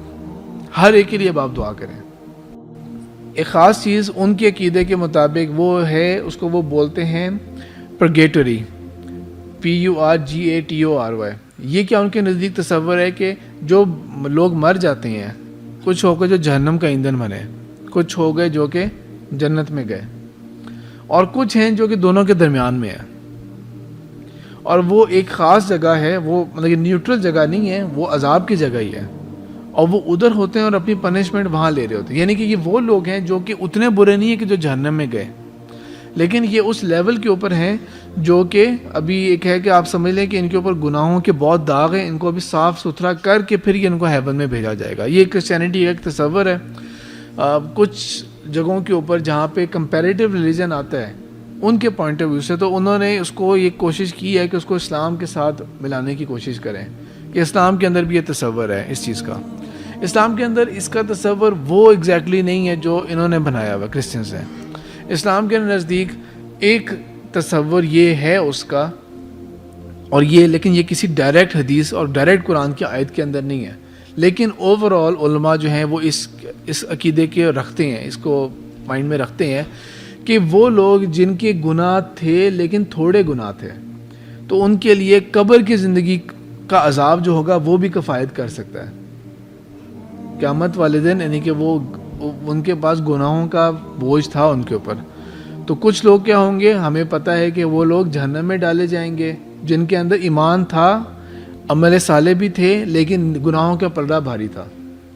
ہر ایک کے لیے اب آپ دعا کریں. ایک خاص چیز ان کے عقیدے کے مطابق وہ ہے, اس کو وہ بولتے ہیں پرگیٹوری, PURGATORY. یہ کیا ان کے نزدیک تصور ہے کہ جو لوگ مر جاتے ہیں, کچھ ہو گئے جو جہنم کا ایندھن بنے, کچھ ہو گئے جو کہ جنت میں گئے, اور کچھ ہیں جو کہ دونوں کے درمیان میں ہیں. اور وہ ایک خاص جگہ ہے, وہ مطلب کہ نیوٹرل جگہ نہیں ہے, وہ عذاب کی جگہ ہی ہے, اور وہ ادھر ہوتے ہیں اور اپنی پنشمنٹ وہاں لے رہے ہوتے ہیں. یعنی کہ یہ وہ لوگ ہیں جو کہ اتنے برے نہیں ہیں کہ جو جہنم میں گئے, لیکن یہ اس لیول کے اوپر ہیں جو کہ ابھی ایک ہے کہ آپ سمجھ لیں کہ ان کے اوپر گناہوں کے بہت داغ ہیں, ان کو ابھی صاف ستھرا کر کے پھر یہ ان کو ہیون میں بھیجا جائے گا. یہ کرسچینٹی کا ایک تصور ہے. کچھ جگہوں کے اوپر جہاں پہ کمپیریٹیو ریلیجن آتا ہے ان کے پوائنٹ آف ویو سے، تو انہوں نے اس کو یہ کوشش کی ہے کہ اس کو اسلام کے ساتھ ملانے کی کوشش کریں کہ اسلام کے اندر بھی یہ تصور ہے اس چیز کا. اسلام کے اندر اس کا تصور وہ ایگزیکٹلی نہیں ہے جو انہوں نے بنایا ہوا کرسچنس ہیں. اسلام کے نزدیک ایک تصور یہ ہے اس کا، اور یہ لیکن یہ کسی ڈائریکٹ حدیث اور ڈائریکٹ قرآن کی آیت کے اندر نہیں ہے، لیکن اوور آل علماء جو ہیں وہ اس عقیدے کے رکھتے ہیں، اس کو مائنڈ میں رکھتے ہیں کہ وہ لوگ جن کے گناہ تھے لیکن تھوڑے گناہ تھے، تو ان کے لیے قبر کی زندگی کا عذاب جو ہوگا وہ بھی کفایت کر سکتا ہے قیامت والے دن، یعنی کہ وہ ان کے پاس گناہوں کا بوجھ تھا ان کے اوپر. تو کچھ لوگ کیا ہوں گے، ہمیں پتہ ہے کہ وہ لوگ جہنم میں ڈالے جائیں گے جن کے اندر ایمان تھا، عمل صالح بھی تھے، لیکن گناہوں کا پردہ بھاری تھا.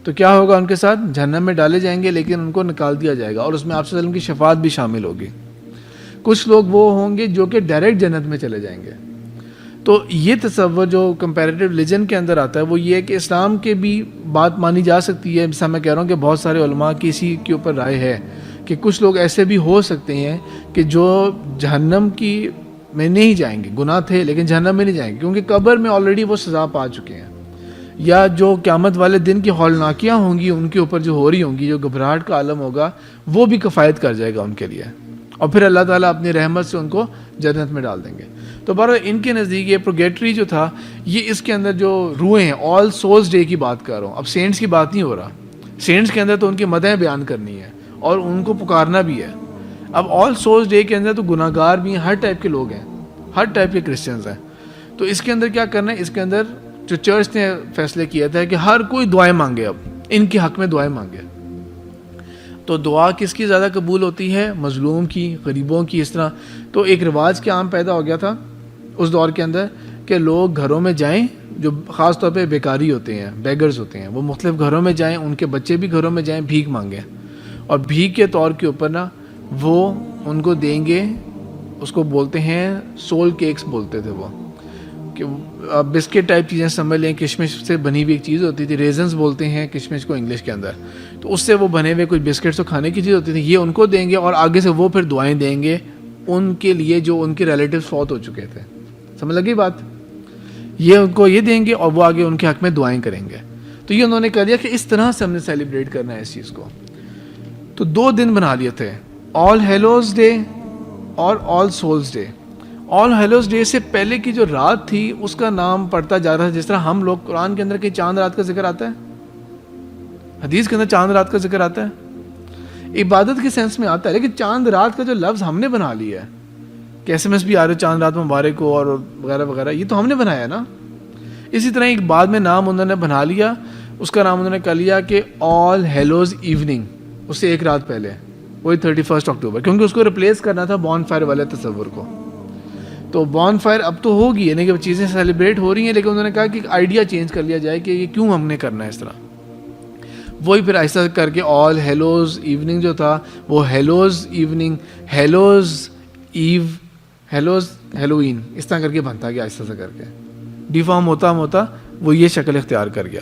تو کیا ہوگا ان کے ساتھ؟ جہنم میں ڈالے جائیں گے، لیکن ان کو نکال دیا جائے گا اور اس میں آپ صلی اللہ علیہ وسلم کی شفاعت بھی شامل ہوگی. کچھ لوگ وہ ہوں گے جو کہ ڈائریکٹ جنت میں چلے جائیں گے. تو یہ تصور جو کمپیریٹیو ریلیجن کے اندر آتا ہے وہ یہ ہے کہ اسلام کے بھی بات مانی جا سکتی ہے. جیسا میں کہہ رہا ہوں کہ بہت سارے علماء کی اسی کے اوپر رائے ہے کہ کچھ لوگ ایسے بھی ہو سکتے ہیں کہ جو جہنم کی میں نہیں جائیں گے، گناہ تھے لیکن جہنم میں نہیں جائیں گے کیونکہ قبر میں آلریڈی وہ سزا پا چکے ہیں، یا جو قیامت والے دن کی ہولناکیاں ہوں گی ان کے اوپر جو ہو رہی ہوں گی، جو گھبراہٹ کا عالم ہوگا وہ بھی کفایت کر جائے گا ان کے لیے، اور پھر اللہ تعالیٰ اپنی رحمت سے ان کو جنت میں ڈال دیں گے. تو بہرحال ان کے نزدیک یہ پروگیٹری جو تھا، یہ اس کے اندر جو روحیں ہیں، آل سولز ڈے کی بات کر رہا ہوں، اب سینٹس کی بات نہیں ہو رہا. سینٹس کے اندر تو ان کی مدحیں بیان کرنی ہے اور ان کو پکارنا بھی ہے. اب آل سولز ڈے کے اندر تو گناہ گار بھی ہیں، ہر ٹائپ کے لوگ ہیں، ہر ٹائپ کے کرسچنز ہیں. تو اس کے اندر کیا کرنا ہے، اس کے اندر جو چرچ نے فیصلے کیا تھا کہ ہر کوئی دعائیں مانگے، اب ان کے حق میں دعائیں مانگے. تو دعا کس کی زیادہ قبول ہوتی ہے؟ مظلوم کی، غریبوں کی. اس طرح تو ایک رواج کیا عام پیدا ہو گیا تھا اس دور کے اندر کہ لوگ گھروں میں جائیں، جو خاص طور پہ بیکاری ہوتے ہیں، بیگرز ہوتے ہیں، وہ مختلف گھروں میں جائیں، ان کے بچے بھی گھروں میں جائیں، بھیک مانگیں، اور بھیک کے طور کے اوپر نا وہ ان کو دیں گے. اس کو بولتے ہیں سول کیکس بولتے تھے وہ، کہ بسکٹ ٹائپ چیزیں سمجھ لیں، کشمش سے بنی ہوئی ایک چیز ہوتی تھی، ریزنز بولتے ہیں کشمش کو انگلش کے اندر. تو اس سے وہ بنے ہوئے کوئی بسکٹس تو کھانے کی چیز ہوتی تھی، یہ ان کو دیں گے اور آگے سے وہ پھر دعائیں دیں گے ان کے لیے جو ان کے ریلیٹیوز فوت ہو چکے تھے. سمجھ لگی بات؟ یہ ان کو یہ دیں گے اور وہ آگے ان کے حق میں دعائیں کریں گے. تو یہ انہوں نے کہہ دیا کہ اس طرح سے ہم نے سیلیبریٹ کرنا ہے اس چیز کو. تو 2 دن بنا لیے تھے، آل ہیلوز ڈے اور آل سولز ڈے. آل ہیلوز ڈے سے پہلے کی جو رات تھی اس کا نام پڑتا جا رہا تھا، جس طرح ہم لوگ قرآن کے اندر کہ چاند رات کا ذکر آتا ہے، حدیث کے اندر چاند رات کا ذکر آتا ہے، عبادت کے سینس میں آتا ہے، لیکن چاند رات کا جو لفظ ہم نے بنا لیا ہے کہ ایس ایم ایس بھی آ رہے چاند رات مبارک ہو اور وغیرہ وغیرہ، یہ تو ہم نے بنایا ہے نا. اسی طرح ایک بعد میں نام انہوں نے بنا لیا، اس کا نام انہوں نے کر لیا کہ آل ہیلوز ایوننگ، اس سے ایک رات پہلے، وہی 31 اکتوبر، کیونکہ اس کو ریپلیس کرنا تھا بون فائر والے تصور کو. تو بون فائر اب تو ہوگی، یعنی کہ چیزیں سیلیبریٹ ہو رہی ہیں، لیکن انہوں نے کہا کہ آئیڈیا چینج کر لیا جائے کہ یہ کیوں ہم نے کرنا ہے اس طرح. وہی پھر ایسا کر کے آل ہیلوز ایوننگ جو تھا وہ ہیلوز ایوننگ، ہیلوز ایو، ہیلوز ہیلوئین، اس طرح کر کے بنتا گیا، ایسا کر کے ڈیفارم ہوتا وہ یہ شکل اختیار کر گیا.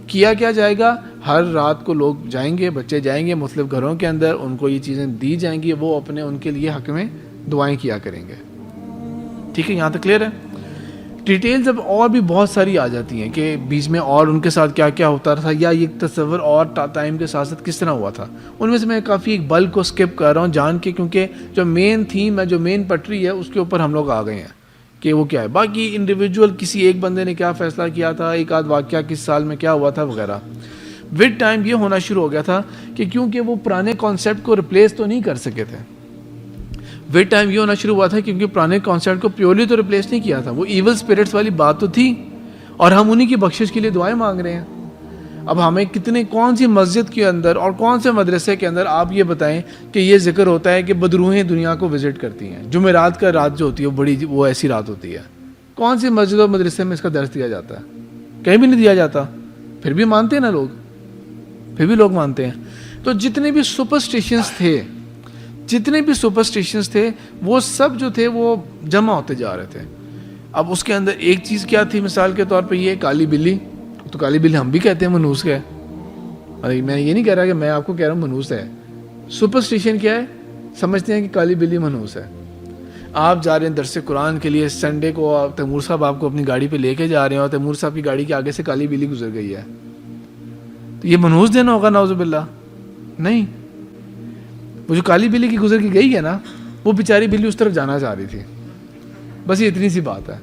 کیا جائے گا، ہر رات کو لوگ جائیں گے، بچے جائیں گے مختلف گھروں کے اندر، ان کو یہ چیزیں دی جائیں گی، وہ اپنے ان کے لیے حق میں دعائیں کیا کریں گے. ٹھیک ہے، یہاں تک کلیئر ہے؟ ڈیٹیلز اب اور بھی بہت ساری آ جاتی ہیں کہ بیچ میں اور ان کے ساتھ کیا کیا ہوتا تھا، یا یہ تصور اور ٹائم کے ساتھ ساتھ کس طرح ہوا تھا. ان میں سے میں کافی ایک بلک کو سکپ کر رہا ہوں جان کے، کیونکہ جو مین تھیم ہے، جو مین پٹری ہے، اس کے اوپر ہم لوگ آ گئے ہیں کہ وہ کیا ہے. باقی انڈیویجول کسی ایک بندے نے کیا فیصلہ کیا تھا، ایک آدھ واقعہ کس سال میں کیا ہوا تھا وغیرہ. ود ٹائم یہ ہونا شروع ہو گیا تھا کہ کیونکہ وہ پرانے کانسیپٹ کو ریپلیس تو نہیں کر سکے تھے. ود ٹائم یہ ہونا شروع ہوا تھا کیونکہ پرانے کانسیپٹ کو پیورلی تو ریپلیس نہیں کیا تھا، وہ ایول اسپرٹس والی بات تو تھی، اور ہم انہی کی بخشش کے لیے دعائیں مانگ رہے ہیں. اب ہمیں کون سی مسجد کے اندر اور کون سے مدرسے کے اندر آپ یہ بتائیں کہ یہ ذکر ہوتا ہے کہ بدروحیں دنیا کو وزٹ کرتی ہیں، جمعرات کا رات جو ہوتی ہے وہ ایسی رات ہوتی ہے. کون سی مسجد اور مدرسے میں اس کا درس دیا جاتا ہے؟ کہیں بھی نہیں دیا جاتا. پھر بھی مانتے ہیں نا لوگ، پھر بھی لوگ مانتے ہیں. تو جتنے بھی سپرسٹیشنز تھے وہ سب جو تھے وہ جمع ہوتے جا رہے تھے. اب اس کے اندر ایک چیز کیا تھی، مثال کے طور پہ یہ کالی بلی. تو کالی بلی ہم بھی کہتے ہیں منوس کا ہے، میں یہ نہیں کہہ رہا کہ میں آپ کو کہہ رہا ہوں منوس ہے، سپرسٹیشن کیا ہے؟ سمجھتے ہیں کہ کالی بلی منحوس ہے. آپ جا رہے ہیں درس قرآن کے لیے, سنڈے کو تیمور صاحب آپ کو اپنی گاڑی پہ لے کے جا رہے ہیں اور تیمور صاحب کی گاڑی کے آگے سے کالی بلی گزر گئی ہے, تو یہ منحوس دینا ہوگا نعوذ باللہ؟ نہیں. وہ جو کالی بلی کی گزر کی گئی ہے نا, وہ بیچاری بلی اس طرف جانا چاہ رہی تھی, بس یہ اتنی سی بات ہے.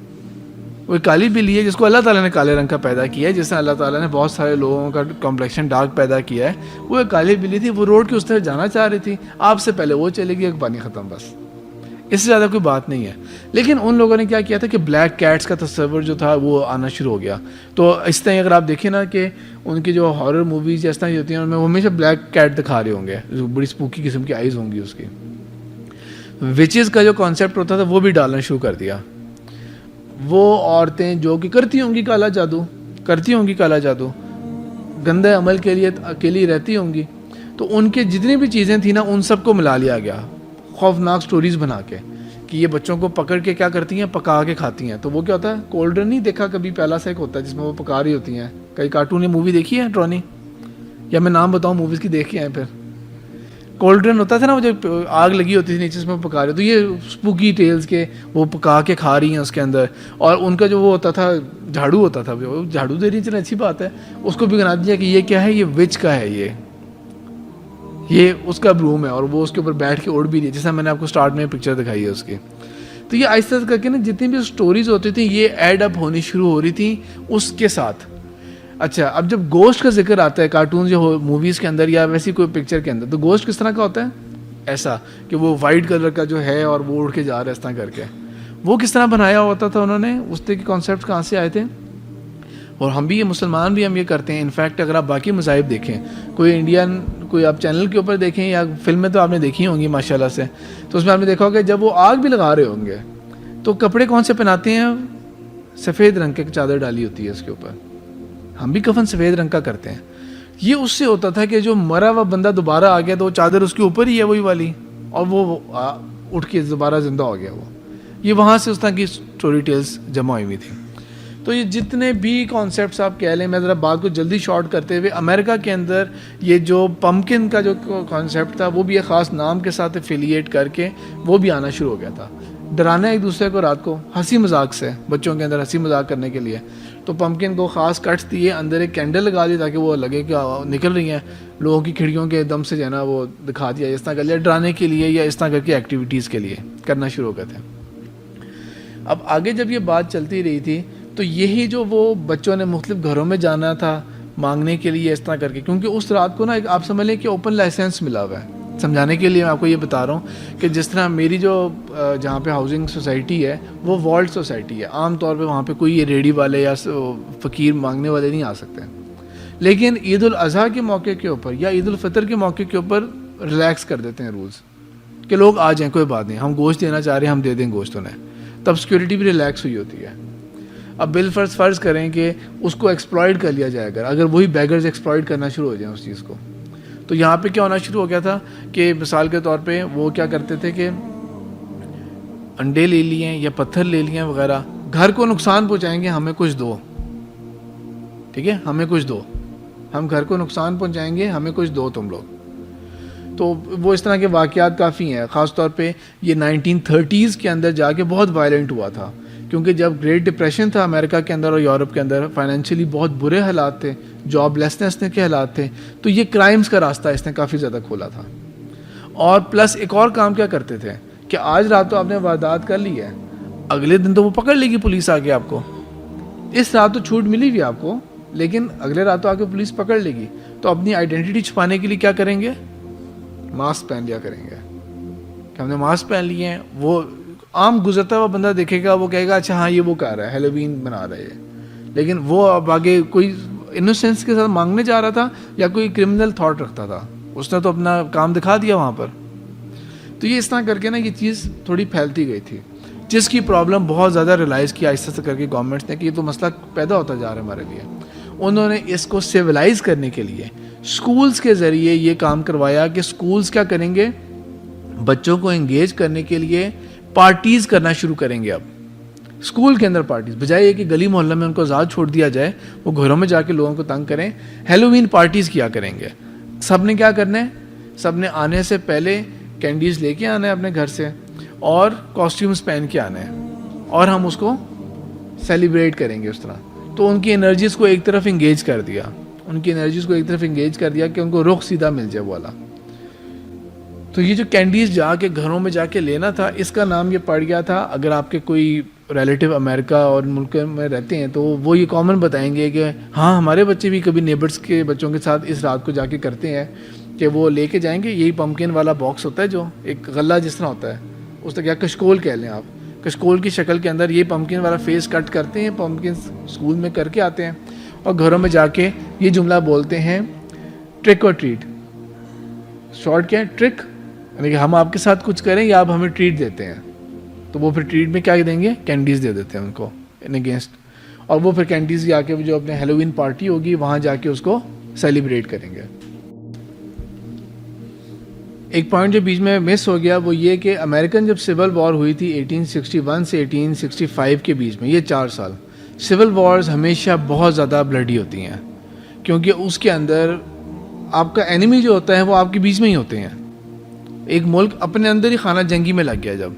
وہ کالی بلی ہے جس کو اللہ تعالیٰ نے کالے رنگ کا پیدا کیا ہے, جس طرح اللہ تعالیٰ نے بہت سارے لوگوں کا کمپلیکشن ڈارک پیدا کیا ہے. وہ ایک کالی بلی تھی, وہ روڈ کے اس طرف جانا چاہ رہی تھی, آپ سے پہلے وہ چلے گی, ایک پانی ختم, بس اس سے زیادہ کوئی بات نہیں ہے. لیکن ان لوگوں نے کیا کیا تھا کہ بلیک کیٹس کا تصور جو تھا وہ آنا شروع ہو گیا. تو اس طرح اگر آپ دیکھیں نا کہ ان کی جو ہارر موویز اس طرح کی ہوتی ہیں ان میں وہ ہمیشہ بلیک کیٹ دکھا رہے ہوں گے, جو بڑی اسپوکی قسم کی آئیز ہوں گی اس کی. وچز کا جو کانسیپٹ ہوتا تھا وہ بھی ڈالنا شروع کر دیا. وہ عورتیں جو کہ کرتی ہوں گی کالا جادو, گندے عمل کے لیے اکیلی رہتی ہوں گی, تو ان کے جتنی بھی چیزیں تھیں نا ان سب کو ملا لیا گیا خوفناک سٹوریز بنا کے, کہ یہ بچوں کو پکڑ کے کیا کرتی ہیں, پکا کے کھاتی ہیں. تو وہ کیا ہوتا ہے, کولڈرن نہیں دیکھا کبھی, پہلا سا ایک ہوتا ہے جس میں وہ پکا رہی ہوتی ہیں. کئی کارٹون یا مووی دیکھی ہے ٹرونی, یا میں نام بتاؤں موویز کی دیکھی ہیں؟ پھر کولڈرن ہوتا تھا نا, وہ جو آگ لگی ہوتی تھی نیچے اس میں پکا رہے, تو یہ اسپوکی ٹیلز کے وہ پکا کے کھا رہی ہیں اس کے اندر. اور ان کا جو وہ ہوتا تھا جھاڑو ہوتا تھا, وہ جھاڑو دے رہی, چلے اچھی بات ہے, اس کو بھی بنا دیا کہ یہ کیا ہے, یہ وچ کا ہے, یہ اس کا روم ہے, اور وہ اس کے اوپر بیٹھ کے اڑ بھی رہی ہے, جیسا میں نے آپ کو سٹارٹ میں پکچر دکھائی ہے اس کی. تو یہ آہستہ کر کے نا جتنی بھی سٹوریز ہوتی تھیں یہ ایڈ اپ ہونی شروع ہو رہی تھیں اس کے ساتھ. اچھا, اب جب گوشت کا ذکر آتا ہے کارٹون جو موویز کے اندر یا ویسی کوئی پکچر کے اندر, تو گوشت کس طرح کا ہوتا ہے؟ ایسا کہ وہ وائٹ کلر کا جو ہے اور وہ اڑ کے جا رہا ہے اس طرح کر کے. وہ کس طرح بنایا ہوتا تھا انہوں نے, اس طرح کے کانسیپٹ کہاں سے آئے تھے؟ اور ہم بھی یہ مسلمان بھی ہم یہ کرتے ہیں. انفیکٹ اگر آپ باقی مذاہب دیکھیں, کوئی انڈین کوئی آپ چینل کے اوپر دیکھیں یا فلمیں تو آپ نے دیکھی ہوں گی ماشاءاللہ سے, تو اس میں آپ نے دیکھا ہوگا جب وہ آگ بھی لگا رہے ہوں گے تو کپڑے کون سے پہناتے ہیں؟ سفید رنگ کی چادر ڈالی ہوتی ہے اس کے اوپر. ہم بھی کفن سفید رنگ کا کرتے ہیں. یہ اس سے ہوتا تھا کہ جو مرا ہوا بندہ دوبارہ آ گیا تو وہ چادر اس کے اوپر ہی ہے وہی والی, اور وہ اٹھ کے دوبارہ زندہ ہو گیا. وہ یہ وہاں سے اس طرح کی اسٹوری ٹیلز جمع ہوئی ہوئی تھی. تو یہ جتنے بھی کانسیپٹس آپ کہہ لیں, میں ذرا بات کو جلدی شارٹ کرتے ہوئے, امریکہ کے اندر یہ جو پمکن کا جو کانسیپٹ تھا وہ بھی ایک خاص نام کے ساتھ افیلیٹ کر کے وہ بھی آنا شروع ہو گیا تھا. ڈرانا ایک دوسرے کو رات کو ہنسی مذاق سے, بچوں کے اندر ہنسی مذاق کرنے کے لیے. تو پمکن کو خاص کٹس دیے, اندر ایک کینڈل لگا دی تاکہ وہ لگے کہ نکل رہی ہیں, لوگوں کی کھڑکیوں کے دم سے جو ہے نا وہ دکھا دیا, اس طرح کر لیا ڈرانے کے لیے یا اس طرح کر کے ایکٹیویٹیز کے لیے کرنا شروع ہو گئے تھے. اب آگے جب یہ بات چلتی رہی تھی تو یہی جو وہ بچوں نے مختلف گھروں میں جانا تھا مانگنے کے لیے اس طرح کر کے, کیونکہ اس رات کو نا ایک آپ سمجھ لیں کہ اوپن لائسنس ملا ہوا ہے. سمجھانے کے لیے میں آپ کو یہ بتا رہا ہوں کہ جس طرح میری جو جہاں پہ ہاؤسنگ سوسائٹی ہے وہ والڈ سوسائٹی ہے, عام طور پہ وہاں پہ کوئی یہ ریڈی والے یا فقیر مانگنے والے نہیں آ سکتے. لیکن عید الاضحیٰ کے موقع کے اوپر یا عید الفطر کے موقع کے اوپر ریلیکس کر دیتے ہیں رولز, کہ لوگ آ جائیں, کوئی بات نہیں, ہم گوشت دینا چاہ رہے ہیں ہم دے دیں گوشت انہیں. تب سیکورٹی بھی ریلیکس ہوئی ہوتی ہے. اب بالفرض فرض کریں کہ اس کو ایکسپلائٹ کر لیا جائے گا, اگر وہی بیگرز ایکسپلائٹ کرنا شروع ہو جائیں اس چیز کو, تو یہاں پہ کیا ہونا شروع ہو گیا تھا کہ مثال کے طور پہ وہ کیا کرتے تھے کہ انڈے لے لیے یا پتھر لے لیے وغیرہ, گھر کو نقصان پہنچائیں گے, ہمیں کچھ دو, ٹھیک ہے, ہمیں کچھ دو, ہم گھر کو نقصان پہنچائیں گے, ہمیں کچھ دو تم لوگ. تو وہ اس طرح کے واقعات کافی ہیں. خاص طور پہ یہ 1930s کے اندر جا کے بہت وائلنٹ ہوا تھا, کیونکہ جب گریٹ ڈپریشن تھا امریکہ کے اندر اور یورپ کے اندر, فائنینشلی بہت برے حالات تھے, جاب لیسنس کے حالات تھے, تو یہ کرائمز کا راستہ اس نے کافی زیادہ کھولا تھا. اور پلس ایک اور کام کیا کرتے تھے کہ آج رات تو آپ نے واردات کر لی ہے, اگلے دن تو وہ پکڑ لے گی پولیس آ کے آپ کو. اس رات تو چھوٹ ملی ہوئی آپ کو, لیکن اگلے رات تو آ کے پولیس پکڑ لے گی. تو اپنی آئیڈینٹی چھپانے کے لیے کیا کریں گے, ماسک پہن لیا کریں گے, کہ ہم نے ماسک پہن لیے ہیں. وہ عام گزرتا ہوا بندہ دیکھے گا, وہ کہے گا اچھا ہاں یہ وہ کر رہا ہے, ہیلووین بنا رہا ہے, لیکن وہ اب آگے کوئی انوسینس کے ساتھ مانگنے جا رہا تھا یا کوئی کرمنل تھاٹ رکھتا تھا, اس نے تو اپنا کام دکھا دیا وہاں پر. تو یہ اس طرح کر کے نا یہ چیز تھوڑی پھیلتی گئی تھی, جس کی پرابلم بہت زیادہ ریلائز کی آہستہ سے کر کے گورنمنٹس نے کہ یہ تو مسئلہ پیدا ہوتا جا رہا ہے ہمارے لیے. انہوں نے اس کو سیولائز کرنے کے لیے سکولز کے ذریعے یہ کام کروایا کہ سکولز کیا کریں گے, بچوں کو انگیج کرنے کے لیے پارٹیز کرنا شروع کریں گے. اب اسکول کے اندر پارٹیز, بجائے یہ کہ گلی محلہ میں ان کو آزاد چھوڑ دیا جائے, وہ گھروں میں جا کے لوگوں کو تنگ کریں, ہیلووین پارٹیز کیا کریں گے. سب نے کیا کرنا ہے, سب نے آنے سے پہلے کینڈیز لے کے آنا ہے اپنے گھر سے اور کاسٹیومز پہن کے آنا ہے اور ہم اس کو سیلیبریٹ کریں گے اس طرح. تو ان کی انرجیز کو ایک طرف انگیج کر دیا, کہ ان کو رخ سیدھا مل جائے والا. تو یہ جو کینڈیز جا کے گھروں میں جا کے لینا تھا, اس کا نام یہ پڑ گیا تھا. اگر آپ کے کوئی ریلیٹیو امریکہ اور ملک میں رہتے ہیں تو وہ یہ کامن بتائیں گے کہ ہاں ہمارے بچے بھی کبھی نیبرس کے بچوں کے ساتھ اس رات کو جا کے کرتے ہیں کہ وہ لے کے جائیں گے. یہی پمکن والا باکس ہوتا ہے جو ایک غلہ جس طرح ہوتا ہے, اس تک یا کشکول کہہ لیں آپ, کشکول کی شکل کے اندر یہ پمکن والا فیس کٹ کرتے ہیں, پمکن اسکول میں کر کے آتے ہیں اور گھروں میں جا کے یہ جملہ بولتے ہیں ٹرک اور ٹریٹ. شارٹ کیا ہے, ٹرک یعنی کہ ہم آپ کے ساتھ کچھ کریں یا آپ ہمیں ٹریٹ دیتے ہیں. تو وہ پھر ٹریٹ میں کیا دیں گے, کینڈیز دے دیتے ہیں ان کو ان اگینسٹ, اور وہ پھر کینڈیز جا کے جو اپنے ہیلووین پارٹی ہوگی وہاں جا کے اس کو سیلیبریٹ کریں گے. ایک پوائنٹ جو بیچ میں مس ہو گیا وہ یہ کہ امریکن جب سول وار ہوئی تھی 1861 سے 1865 کے بیچ میں, یہ 4 سال, سول وارز ہمیشہ بہت زیادہ بلڈی ہوتی ہیں کیونکہ اس کے اندر آپ کا اینیمی جو ہوتا ہے وہ آپ کے بیچ میں ہی ہوتے ہیں. ایک ملک اپنے اندر ہی خانہ جنگی میں لگ گیا جب,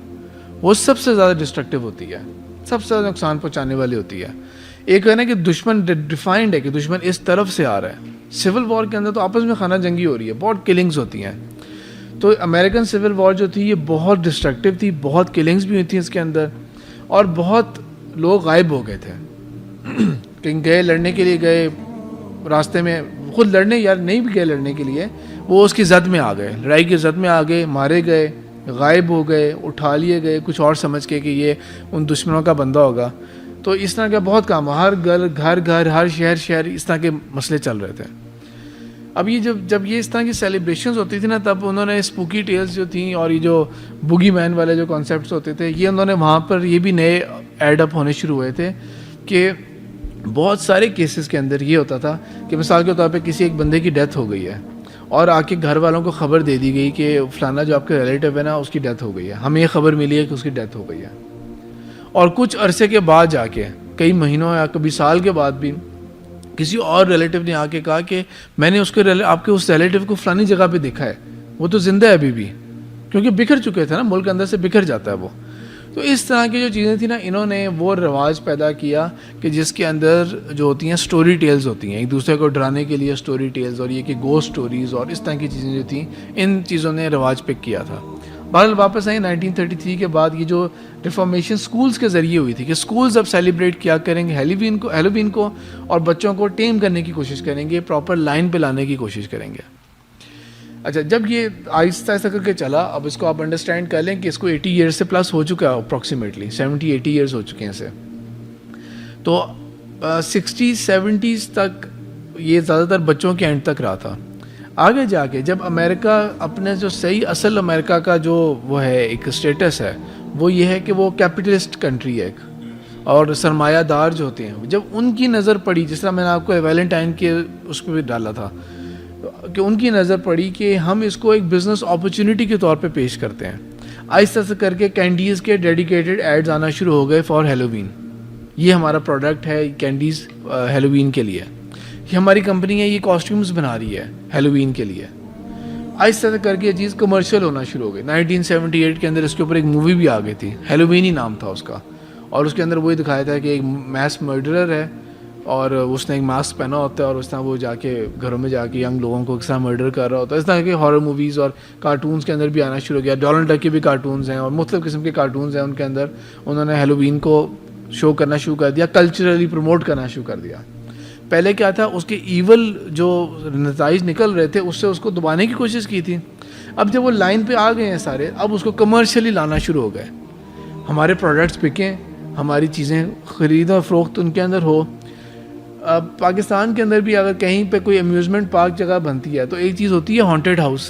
وہ سب سے زیادہ ڈسٹرکٹیو ہوتی ہے, سب سے زیادہ نقصان پہنچانے والی ہوتی ہے. ایک ہے نا کہ دشمن ڈیفائنڈ ہے کہ دشمن اس طرف سے آ رہا ہے. سول وار کے اندر تو آپس میں خانہ جنگی ہو رہی ہے, بہت کلنگز ہوتی ہیں. تو امریکن سول وار جو تھی یہ بہت ڈسٹرکٹیو تھی, بہت کلنگز بھی ہوئی تھیں اس کے اندر, اور بہت لوگ غائب ہو گئے تھے. کہیں گئے لڑنے کے لیے, گئے راستے میں خود لڑنے یا نہیں بھی گئے لڑنے کے لیے, وہ اس کی زد میں آ گئے, لڑائی کی زد میں آ گئے, مارے گئے, غائب ہو گئے, اٹھا لیے گئے کچھ اور سمجھ کے کہ یہ ان دشمنوں کا بندہ ہوگا. تو اس طرح کا بہت کام, ہر گھر ہر شہر اس طرح کے مسئلے چل رہے تھے. اب یہ جب یہ اس طرح کی سیلیبریشنز ہوتی تھی نا, تب انہوں نے اسپوکی ٹیلز جو تھیں اور یہ جو بوگی مین والے جو کانسیپٹس ہوتے تھے, یہ انہوں نے وہاں پر یہ بھی نئے ایڈ اپ ہونے شروع ہوئے تھے. کہ بہت سارے کیسز کے اندر یہ ہوتا تھا کہ مثال کے طور پہ کسی ایک بندے کی ڈیتھ ہو گئی ہے اور آ کے گھر والوں کو خبر دے دی گئی کہ فلانا جو آپ کے ریلیٹیو ہے نا اس کی ڈیتھ ہو گئی ہے, ہمیں یہ خبر ملی ہے کہ اس کی ڈیتھ ہو گئی ہے. اور کچھ عرصے کے بعد جا کے, کئی مہینوں یا کبھی سال کے بعد بھی, کسی اور ریلیٹیو نے آ کے کہا کہ میں نے آپ کے اس ریلیٹیو کو فلانی جگہ پہ دیکھا ہے, وہ تو زندہ ہے ابھی بھی, کیونکہ بکھر چکے تھے نا, ملک اندر سے بکھر جاتا ہے وہ. تو اس طرح کی جو چیزیں تھیں نا, انہوں نے وہ رواج پیدا کیا کہ جس کے اندر جو ہوتی ہیں سٹوری ٹیلز ہوتی ہیں, ایک دوسرے کو ڈرانے کے لیے سٹوری ٹیلز, اور یہ کہ گوسٹ سٹوریز اور اس طرح کی چیزیں جو تھیں, ان چیزوں نے رواج پک کیا تھا. بہرحال واپس آئیں 1933 کے بعد, یہ جو ریفارمیشن سکولز کے ذریعے ہوئی تھی کہ سکولز اب سیلیبریٹ کیا کریں گے ہیلووین کو, اور بچوں کو ٹیم کرنے کی کوشش کریں گے, پراپر لائن پہ لانے کی کوشش کریں گے. اچھا, جب یہ آہستہ آہستہ کر کے چلا, اب اس کو آپ انڈرسٹینڈ کر لیں کہ اس کو 80 ایئرس سے پلس ہو چکا ہے, اپروکسیمیٹلی 70-80 ایئرس ہو چکے ہیں اسے. تو 60-70s تک یہ زیادہ تر بچوں کے اینڈ تک رہا تھا. آگے جا کے جب امریکہ اپنے جو صحیح اصل امریکہ کا جو وہ ہے ایک اسٹیٹس ہے, وہ یہ ہے کہ وہ کیپٹلسٹ کنٹری ہے ایک, اور سرمایہ دار جو ہوتے ہیں, جب ان کی نظر پڑی, جس طرح میں نے آپ کو ویلنٹائن کے اس پہ بھی ڈالا تھا کہ ان کی نظر پڑی کہ ہم اس کو ایک بزنس اپرچونٹی کے طور پہ پیش کرتے ہیں. آہستہ سے کر کے کینڈیز کے ڈیڈیکیٹڈ ایڈز آنا شروع ہو گئے فار ہیلووین. یہ ہمارا پروڈکٹ ہے کینڈیز ہیلووین کے لیے, یہ ہماری کمپنی ہے, یہ کاسٹیومز بنا رہی ہے ہیلووین کے لیے. آہستہ سے کر کے یہ چیز کمرشل ہونا شروع ہو گئی. 1978 کے اندر اس کے اوپر ایک مووی بھی آ گئی تھی, ہیلووین ہی نام تھا اس کا, اور اس کے اندر وہی دکھایا تھا کہ ایک میس مرڈرر ہے اور اس نے ایک ماسک پہنا ہوتا ہے, اور اس طرح وہ جا کے گھروں میں جا کے ینگ لوگوں کو کس طرح مرڈر کر رہا ہوتا ہے. اس طرح کے ہارر موویز اور کارٹونز کے اندر بھی آنا شروع ہو گیا. ڈونلڈ ڈک کے بھی کارٹونز ہیں اور مختلف قسم کے کارٹونز ہیں, ان کے اندر انہوں نے ہیلووین کو شو کرنا شروع کر دیا, کلچرلی پروموٹ کرنا شروع کر دیا. پہلے کیا تھا, اس کے ایول جو نتائج نکل رہے تھے اس سے اس کو دبانے کی کوشش کی تھی. اب جب وہ لائن پہ آ گئے ہیں سارے, اب اس کو کمرشلی لانا شروع ہو گئے. ہمارے پروڈکٹس بکیں, ہماری چیزیں خرید و فروخت ان کے اندر ہو. اب پاکستان کے اندر بھی اگر کہیں پہ کوئی امیوزمنٹ پارک جگہ بنتی ہے تو ایک چیز ہوتی ہے ہانٹیڈ ہاؤس,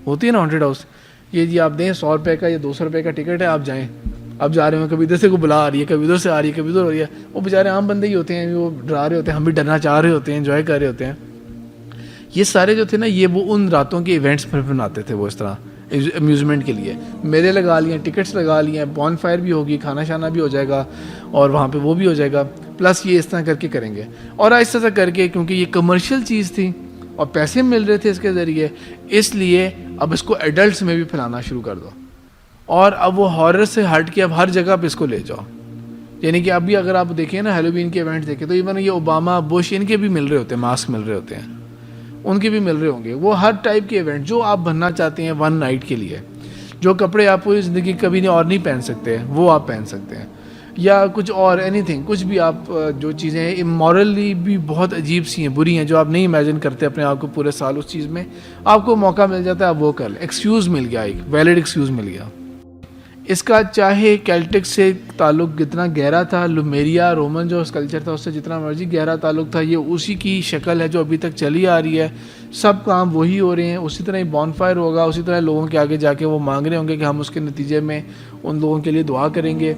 ہوتی ہے نا ہانٹیڈ ہاؤس. یہ جی آپ دیں 100 روپے کا یا 200 روپے کا ٹکٹ ہے, آپ جائیں, اب جا رہے ہیں, کبھی ادھر سے کوئی بلا آ رہی ہے, کبھی ادھر سے آ رہی ہے, کبھی ادھر ہو رہی ہے. وہ بیچارے عام بندے ہی ہوتے ہیں, وہ ڈرا رہے ہوتے ہیں, ہم بھی ڈرنا چاہ رہے ہوتے ہیں, انجوائے کر رہے ہوتے ہیں. یہ سارے جو تھے نا, یہ وہ ان راتوں کے ایونٹس پر بناتے تھے وہ اس طرح امیوزمنٹ کے لیے. میلے لگا لیے, ٹکٹس لگا لیے, بون فائر بھی ہوگی, کھانا شانا بھی ہو جائے گا, اور وہاں پہ وہ بھی ہو جائے گا, پلس یہ اس طرح کر کے کریں گے. اور ایسا کر کے کیونکہ یہ کمرشل چیز تھی اور پیسے مل رہے تھے اس کے ذریعے، اس لیے اب اس کو ایڈلٹس میں بھی پھیلانا شروع کر دو، اور اب وہ ہارر سے ہٹ کے اب ہر جگہ پہ اس کو لے جاؤ. یعنی کہ ابھی اگر آپ دیکھیں نا ہیلووین کے ایونٹ دیکھیں تو ایون یہ اوباما بش ان کے بھی مل رہے ہوتے ہیں، ماسک مل رہے ہوتے ہیں، ان کے بھی مل رہے ہوں گے. وہ ہر ٹائپ کے ایونٹ جو آپ بننا چاہتے ہیں ون نائٹ کے لیے، جو کپڑے آپ پوری زندگی کبھی نہیں اور نہیں پہن سکتے وہ آپ پہن سکتے ہیں، یا کچھ اور اینی تھنگ، کچھ بھی آپ جو چیزیں امورلی بھی بہت عجیب سی ہیں، بری ہیں، جو آپ نہیں امیجن کرتے اپنے آپ کو پورے سال اس چیز میں، آپ کو موقع مل جاتا ہے آپ وہ کر لیں. ایکسکیوز مل گیا، ایک ویلڈ ایکسکیوز مل گیا. اس کا چاہے کیلٹک سے تعلق کتنا گہرا تھا، لومیریا رومن جو اس کلچر تھا اس سے جتنا مرضی گہرا تعلق تھا، یہ اسی کی شکل ہے جو ابھی تک چلی آ رہی ہے. سب کام وہی ہو رہے ہیں، اسی طرح بون فائر ہوگا، اسی طرح لوگوں کے آگے جا کے وہ مانگ رہے ہوں گے کہ ہم اس کے نتیجے میں ان لوگوں کے لیے دعا کریں گے.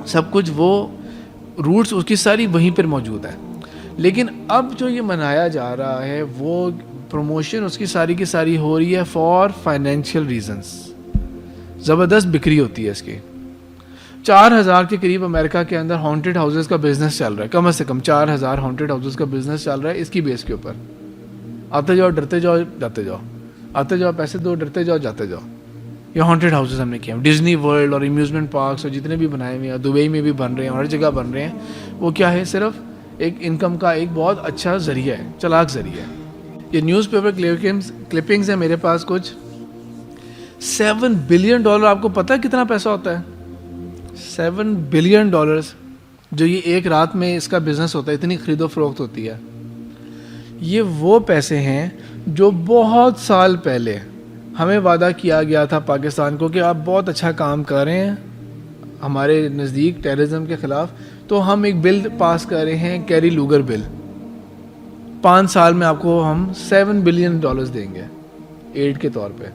سب کچھ وہ روٹس اس کی ساری وہیں پر موجود ہے. لیکن اب جو یہ منایا جا رہا ہے وہ پروموشن اس کی ساری ہو رہی ہے فار فائنینشیل ریزنس. زبردست بکری ہوتی ہے اس کی. 4000 کے قریب امریکہ کے اندر ہانٹڈ ہاؤسز کا بزنس چل رہا ہے، کم از کم 4000 ہانٹڈ ہاؤسز کا بزنس چل رہا ہے اس کی بیس کے اوپر. آتے جاؤ ڈرتے جاؤ جاتے جاؤ، آتے جاؤ پیسے دو ڈرتے جاؤ جاتے جاؤ. یہ ہانٹڈ ہاؤسز ہم نے کیے ہیں. ڈزنی ورلڈ اور امیوزمنٹ پارکس اور جتنے بھی بنائے ہوئے ہیں، دبئی میں بھی بن رہے ہیں، ہر جگہ بن رہے ہیں. وہ کیا ہے؟ صرف ایک انکم کا ایک بہت اچھا ذریعہ ہے، چلاک ذریعہ ہے. یہ نیوز پیپر کلپنگز ہیں میرے پاس کچھ. $7 بلین، آپ کو پتہ ہے کتنا پیسہ ہوتا ہے؟ $7 بلین جو یہ ایک رات میں اس کا بزنس ہوتا ہے، اتنی خرید و فروخت ہوتی ہے. یہ وہ پیسے ہیں جو بہت سال پہلے ہمیں وعدہ کیا گیا تھا پاکستان کو کہ آپ بہت اچھا کام کر رہے ہیں ہمارے نزدیک ٹیررزم کے خلاف، تو ہم ایک بل پاس کر رہے ہیں، کیری لوگر بل. 5 سال میں آپ کو ہم $7 بلین دیں گے ایڈ کے طور پہ.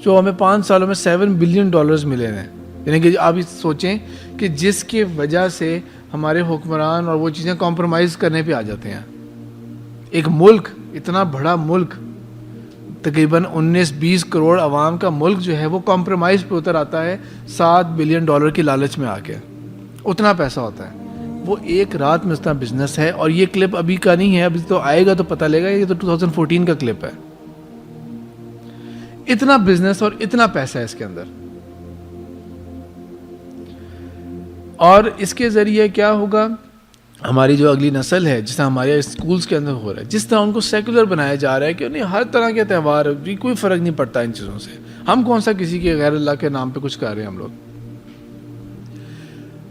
جو ہمیں 5 سالوں میں $7 بلین ملے ہیں. یعنی کہ آپ سوچیں کہ جس کی وجہ سے ہمارے حکمران اور وہ چیزیں کمپرومائز کرنے پہ آ جاتے ہیں. ایک ملک، اتنا بڑا ملک، تقریباً 19-20 کروڑ عوام کا ملک جو ہے وہ کمپرومائز پہ اتر آتا ہے $7 بلین کی لالچ میں آ کے. اتنا پیسہ ہوتا ہے. وہ ایک رات میں اتنا بزنس ہے. اور یہ کلپ ابھی کا نہیں ہے، ابھی تو آئے گا تو پتہ لے گا. یہ تو 2014 کا کلپ ہے. اتنا بزنس اور اتنا پیسہ ہے اس کے اندر. اور اس کے ذریعے کیا ہوگا؟ ہماری جو اگلی نسل ہے، جس طرح ہمارے اسکولس کے اندر ہو رہا ہے، جس طرح ان کو سیکولر بنایا جا رہا ہے کہ انہیں ہر طرح کے تہوار بھی کوئی فرق نہیں پڑتا ان چیزوں سے. ہم کون سا کسی کے غیر اللہ کے نام پہ کچھ کر رہے ہیں؟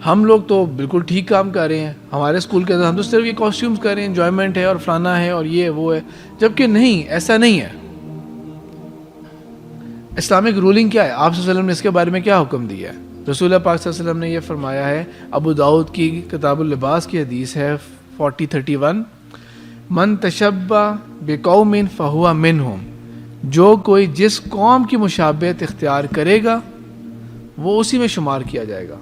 ہم لوگ تو بالکل ٹھیک کام کر رہے ہیں. ہمارے اسکول کے اندر ہم تو صرف یہ کاسٹیومز کر رہے ہیں، انجوائمنٹ ہے اور فلانا ہے اور یہ وہ ہے. جبکہ نہیں، ایسا نہیں ہے. اسلامک رولنگ کیا ہے؟ آپ صلی اللہ علیہ وسلم نے اس کے بارے میں کیا حکم دیا ہے؟ رسول اللہ پاک صلی اللہ علیہ وسلم نے یہ فرمایا ہے، ابو داؤد کی کتاب اللباس کی حدیث ہے 40:31، من تشبہ بقوم فہو منہم، جو کوئی جس قوم کی مشابہت اختیار کرے گا وہ اسی میں شمار کیا جائے گا.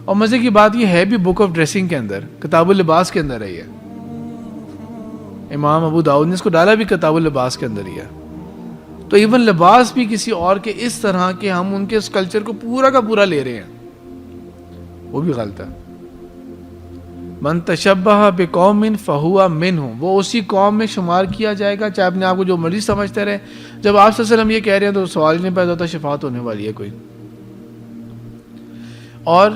اور مزے کی بات یہ ہے بھی بک آف ڈریسنگ کے اندر، کتاب اللباس کے اندر ہے. یہ امام ابو داؤد نے اس کو ڈالا بھی کتاب اللباس کے اندر ہی ہے. تو ایون لباس بھی کسی اور کے اس طرح کہ ہم ان کے اس کلچر کو پورا کا پورا لے رہے ہیں، وہ بھی غلط ہے. من تشبہ بقوم فہو منہم، وہ اسی قوم میں شمار کیا جائے گا، چاہے اپنے آپ کو جو مرضی سمجھتے رہے. جب آپ صلی اللہ علیہ وسلم یہ کہہ رہے ہیں تو سوال نہیں پیدا ہوتا شفاعت ہونے والی ہے کوئی. اور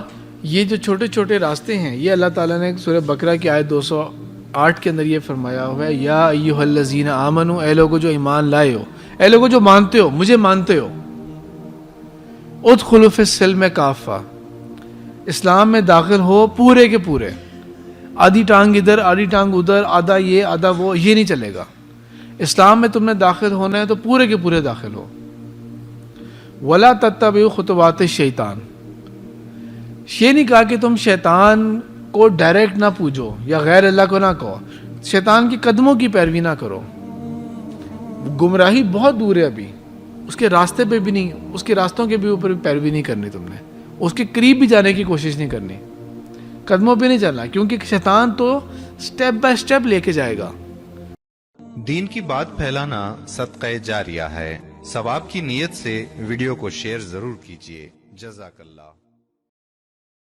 یہ جو چھوٹے چھوٹے راستے ہیں، یہ اللہ تعالیٰ نے سورہ بقرہ کی آیت 208 کے اندر یہ فرمایا ہوا ہے، یا ایھا الذین آمنوا، اے لوگو جو ایمان لائے ہو، اے لوگو جو مانتے ہو، مجھے مانتے ہو، ادخلوا فی السلم کافہ، اسلام میں داخل ہو پورے کے پورے. آدھی ٹانگ ادھر، آدھی ٹانگ ادھر، آدھا یہ آدھا وہ، یہ نہیں چلے گا. اسلام میں تم نے داخل ہونا ہے تو پورے کے پورے داخل ہو. ولا تتبعوا خطوات الشیطان، یہ نہیں کہا کہ تم شیطان کو ڈائریکٹ نہ پوجو یا غیر اللہ کو نہ کہو، شیطان کے قدموں کی پیروی نہ کرو. گمراہی بہت دور ہے ابھی، اس کے راستے پہ بھی نہیں، اس کے راستوں کے بھی اوپر بھی پیروی نہیں کرنی تم نے، اس کے قریب بھی جانے کی کوشش نہیں کرنی، قدموں پہ نہیں چلنا، کیونکہ شیطان تو سٹیپ بائی سٹیپ لے کے جائے گا. دین کی بات پھیلانا صدقہ جاریہ ہے. ثواب کی نیت سے ویڈیو کو شیئر ضرور کیجیے. جزاک اللہ.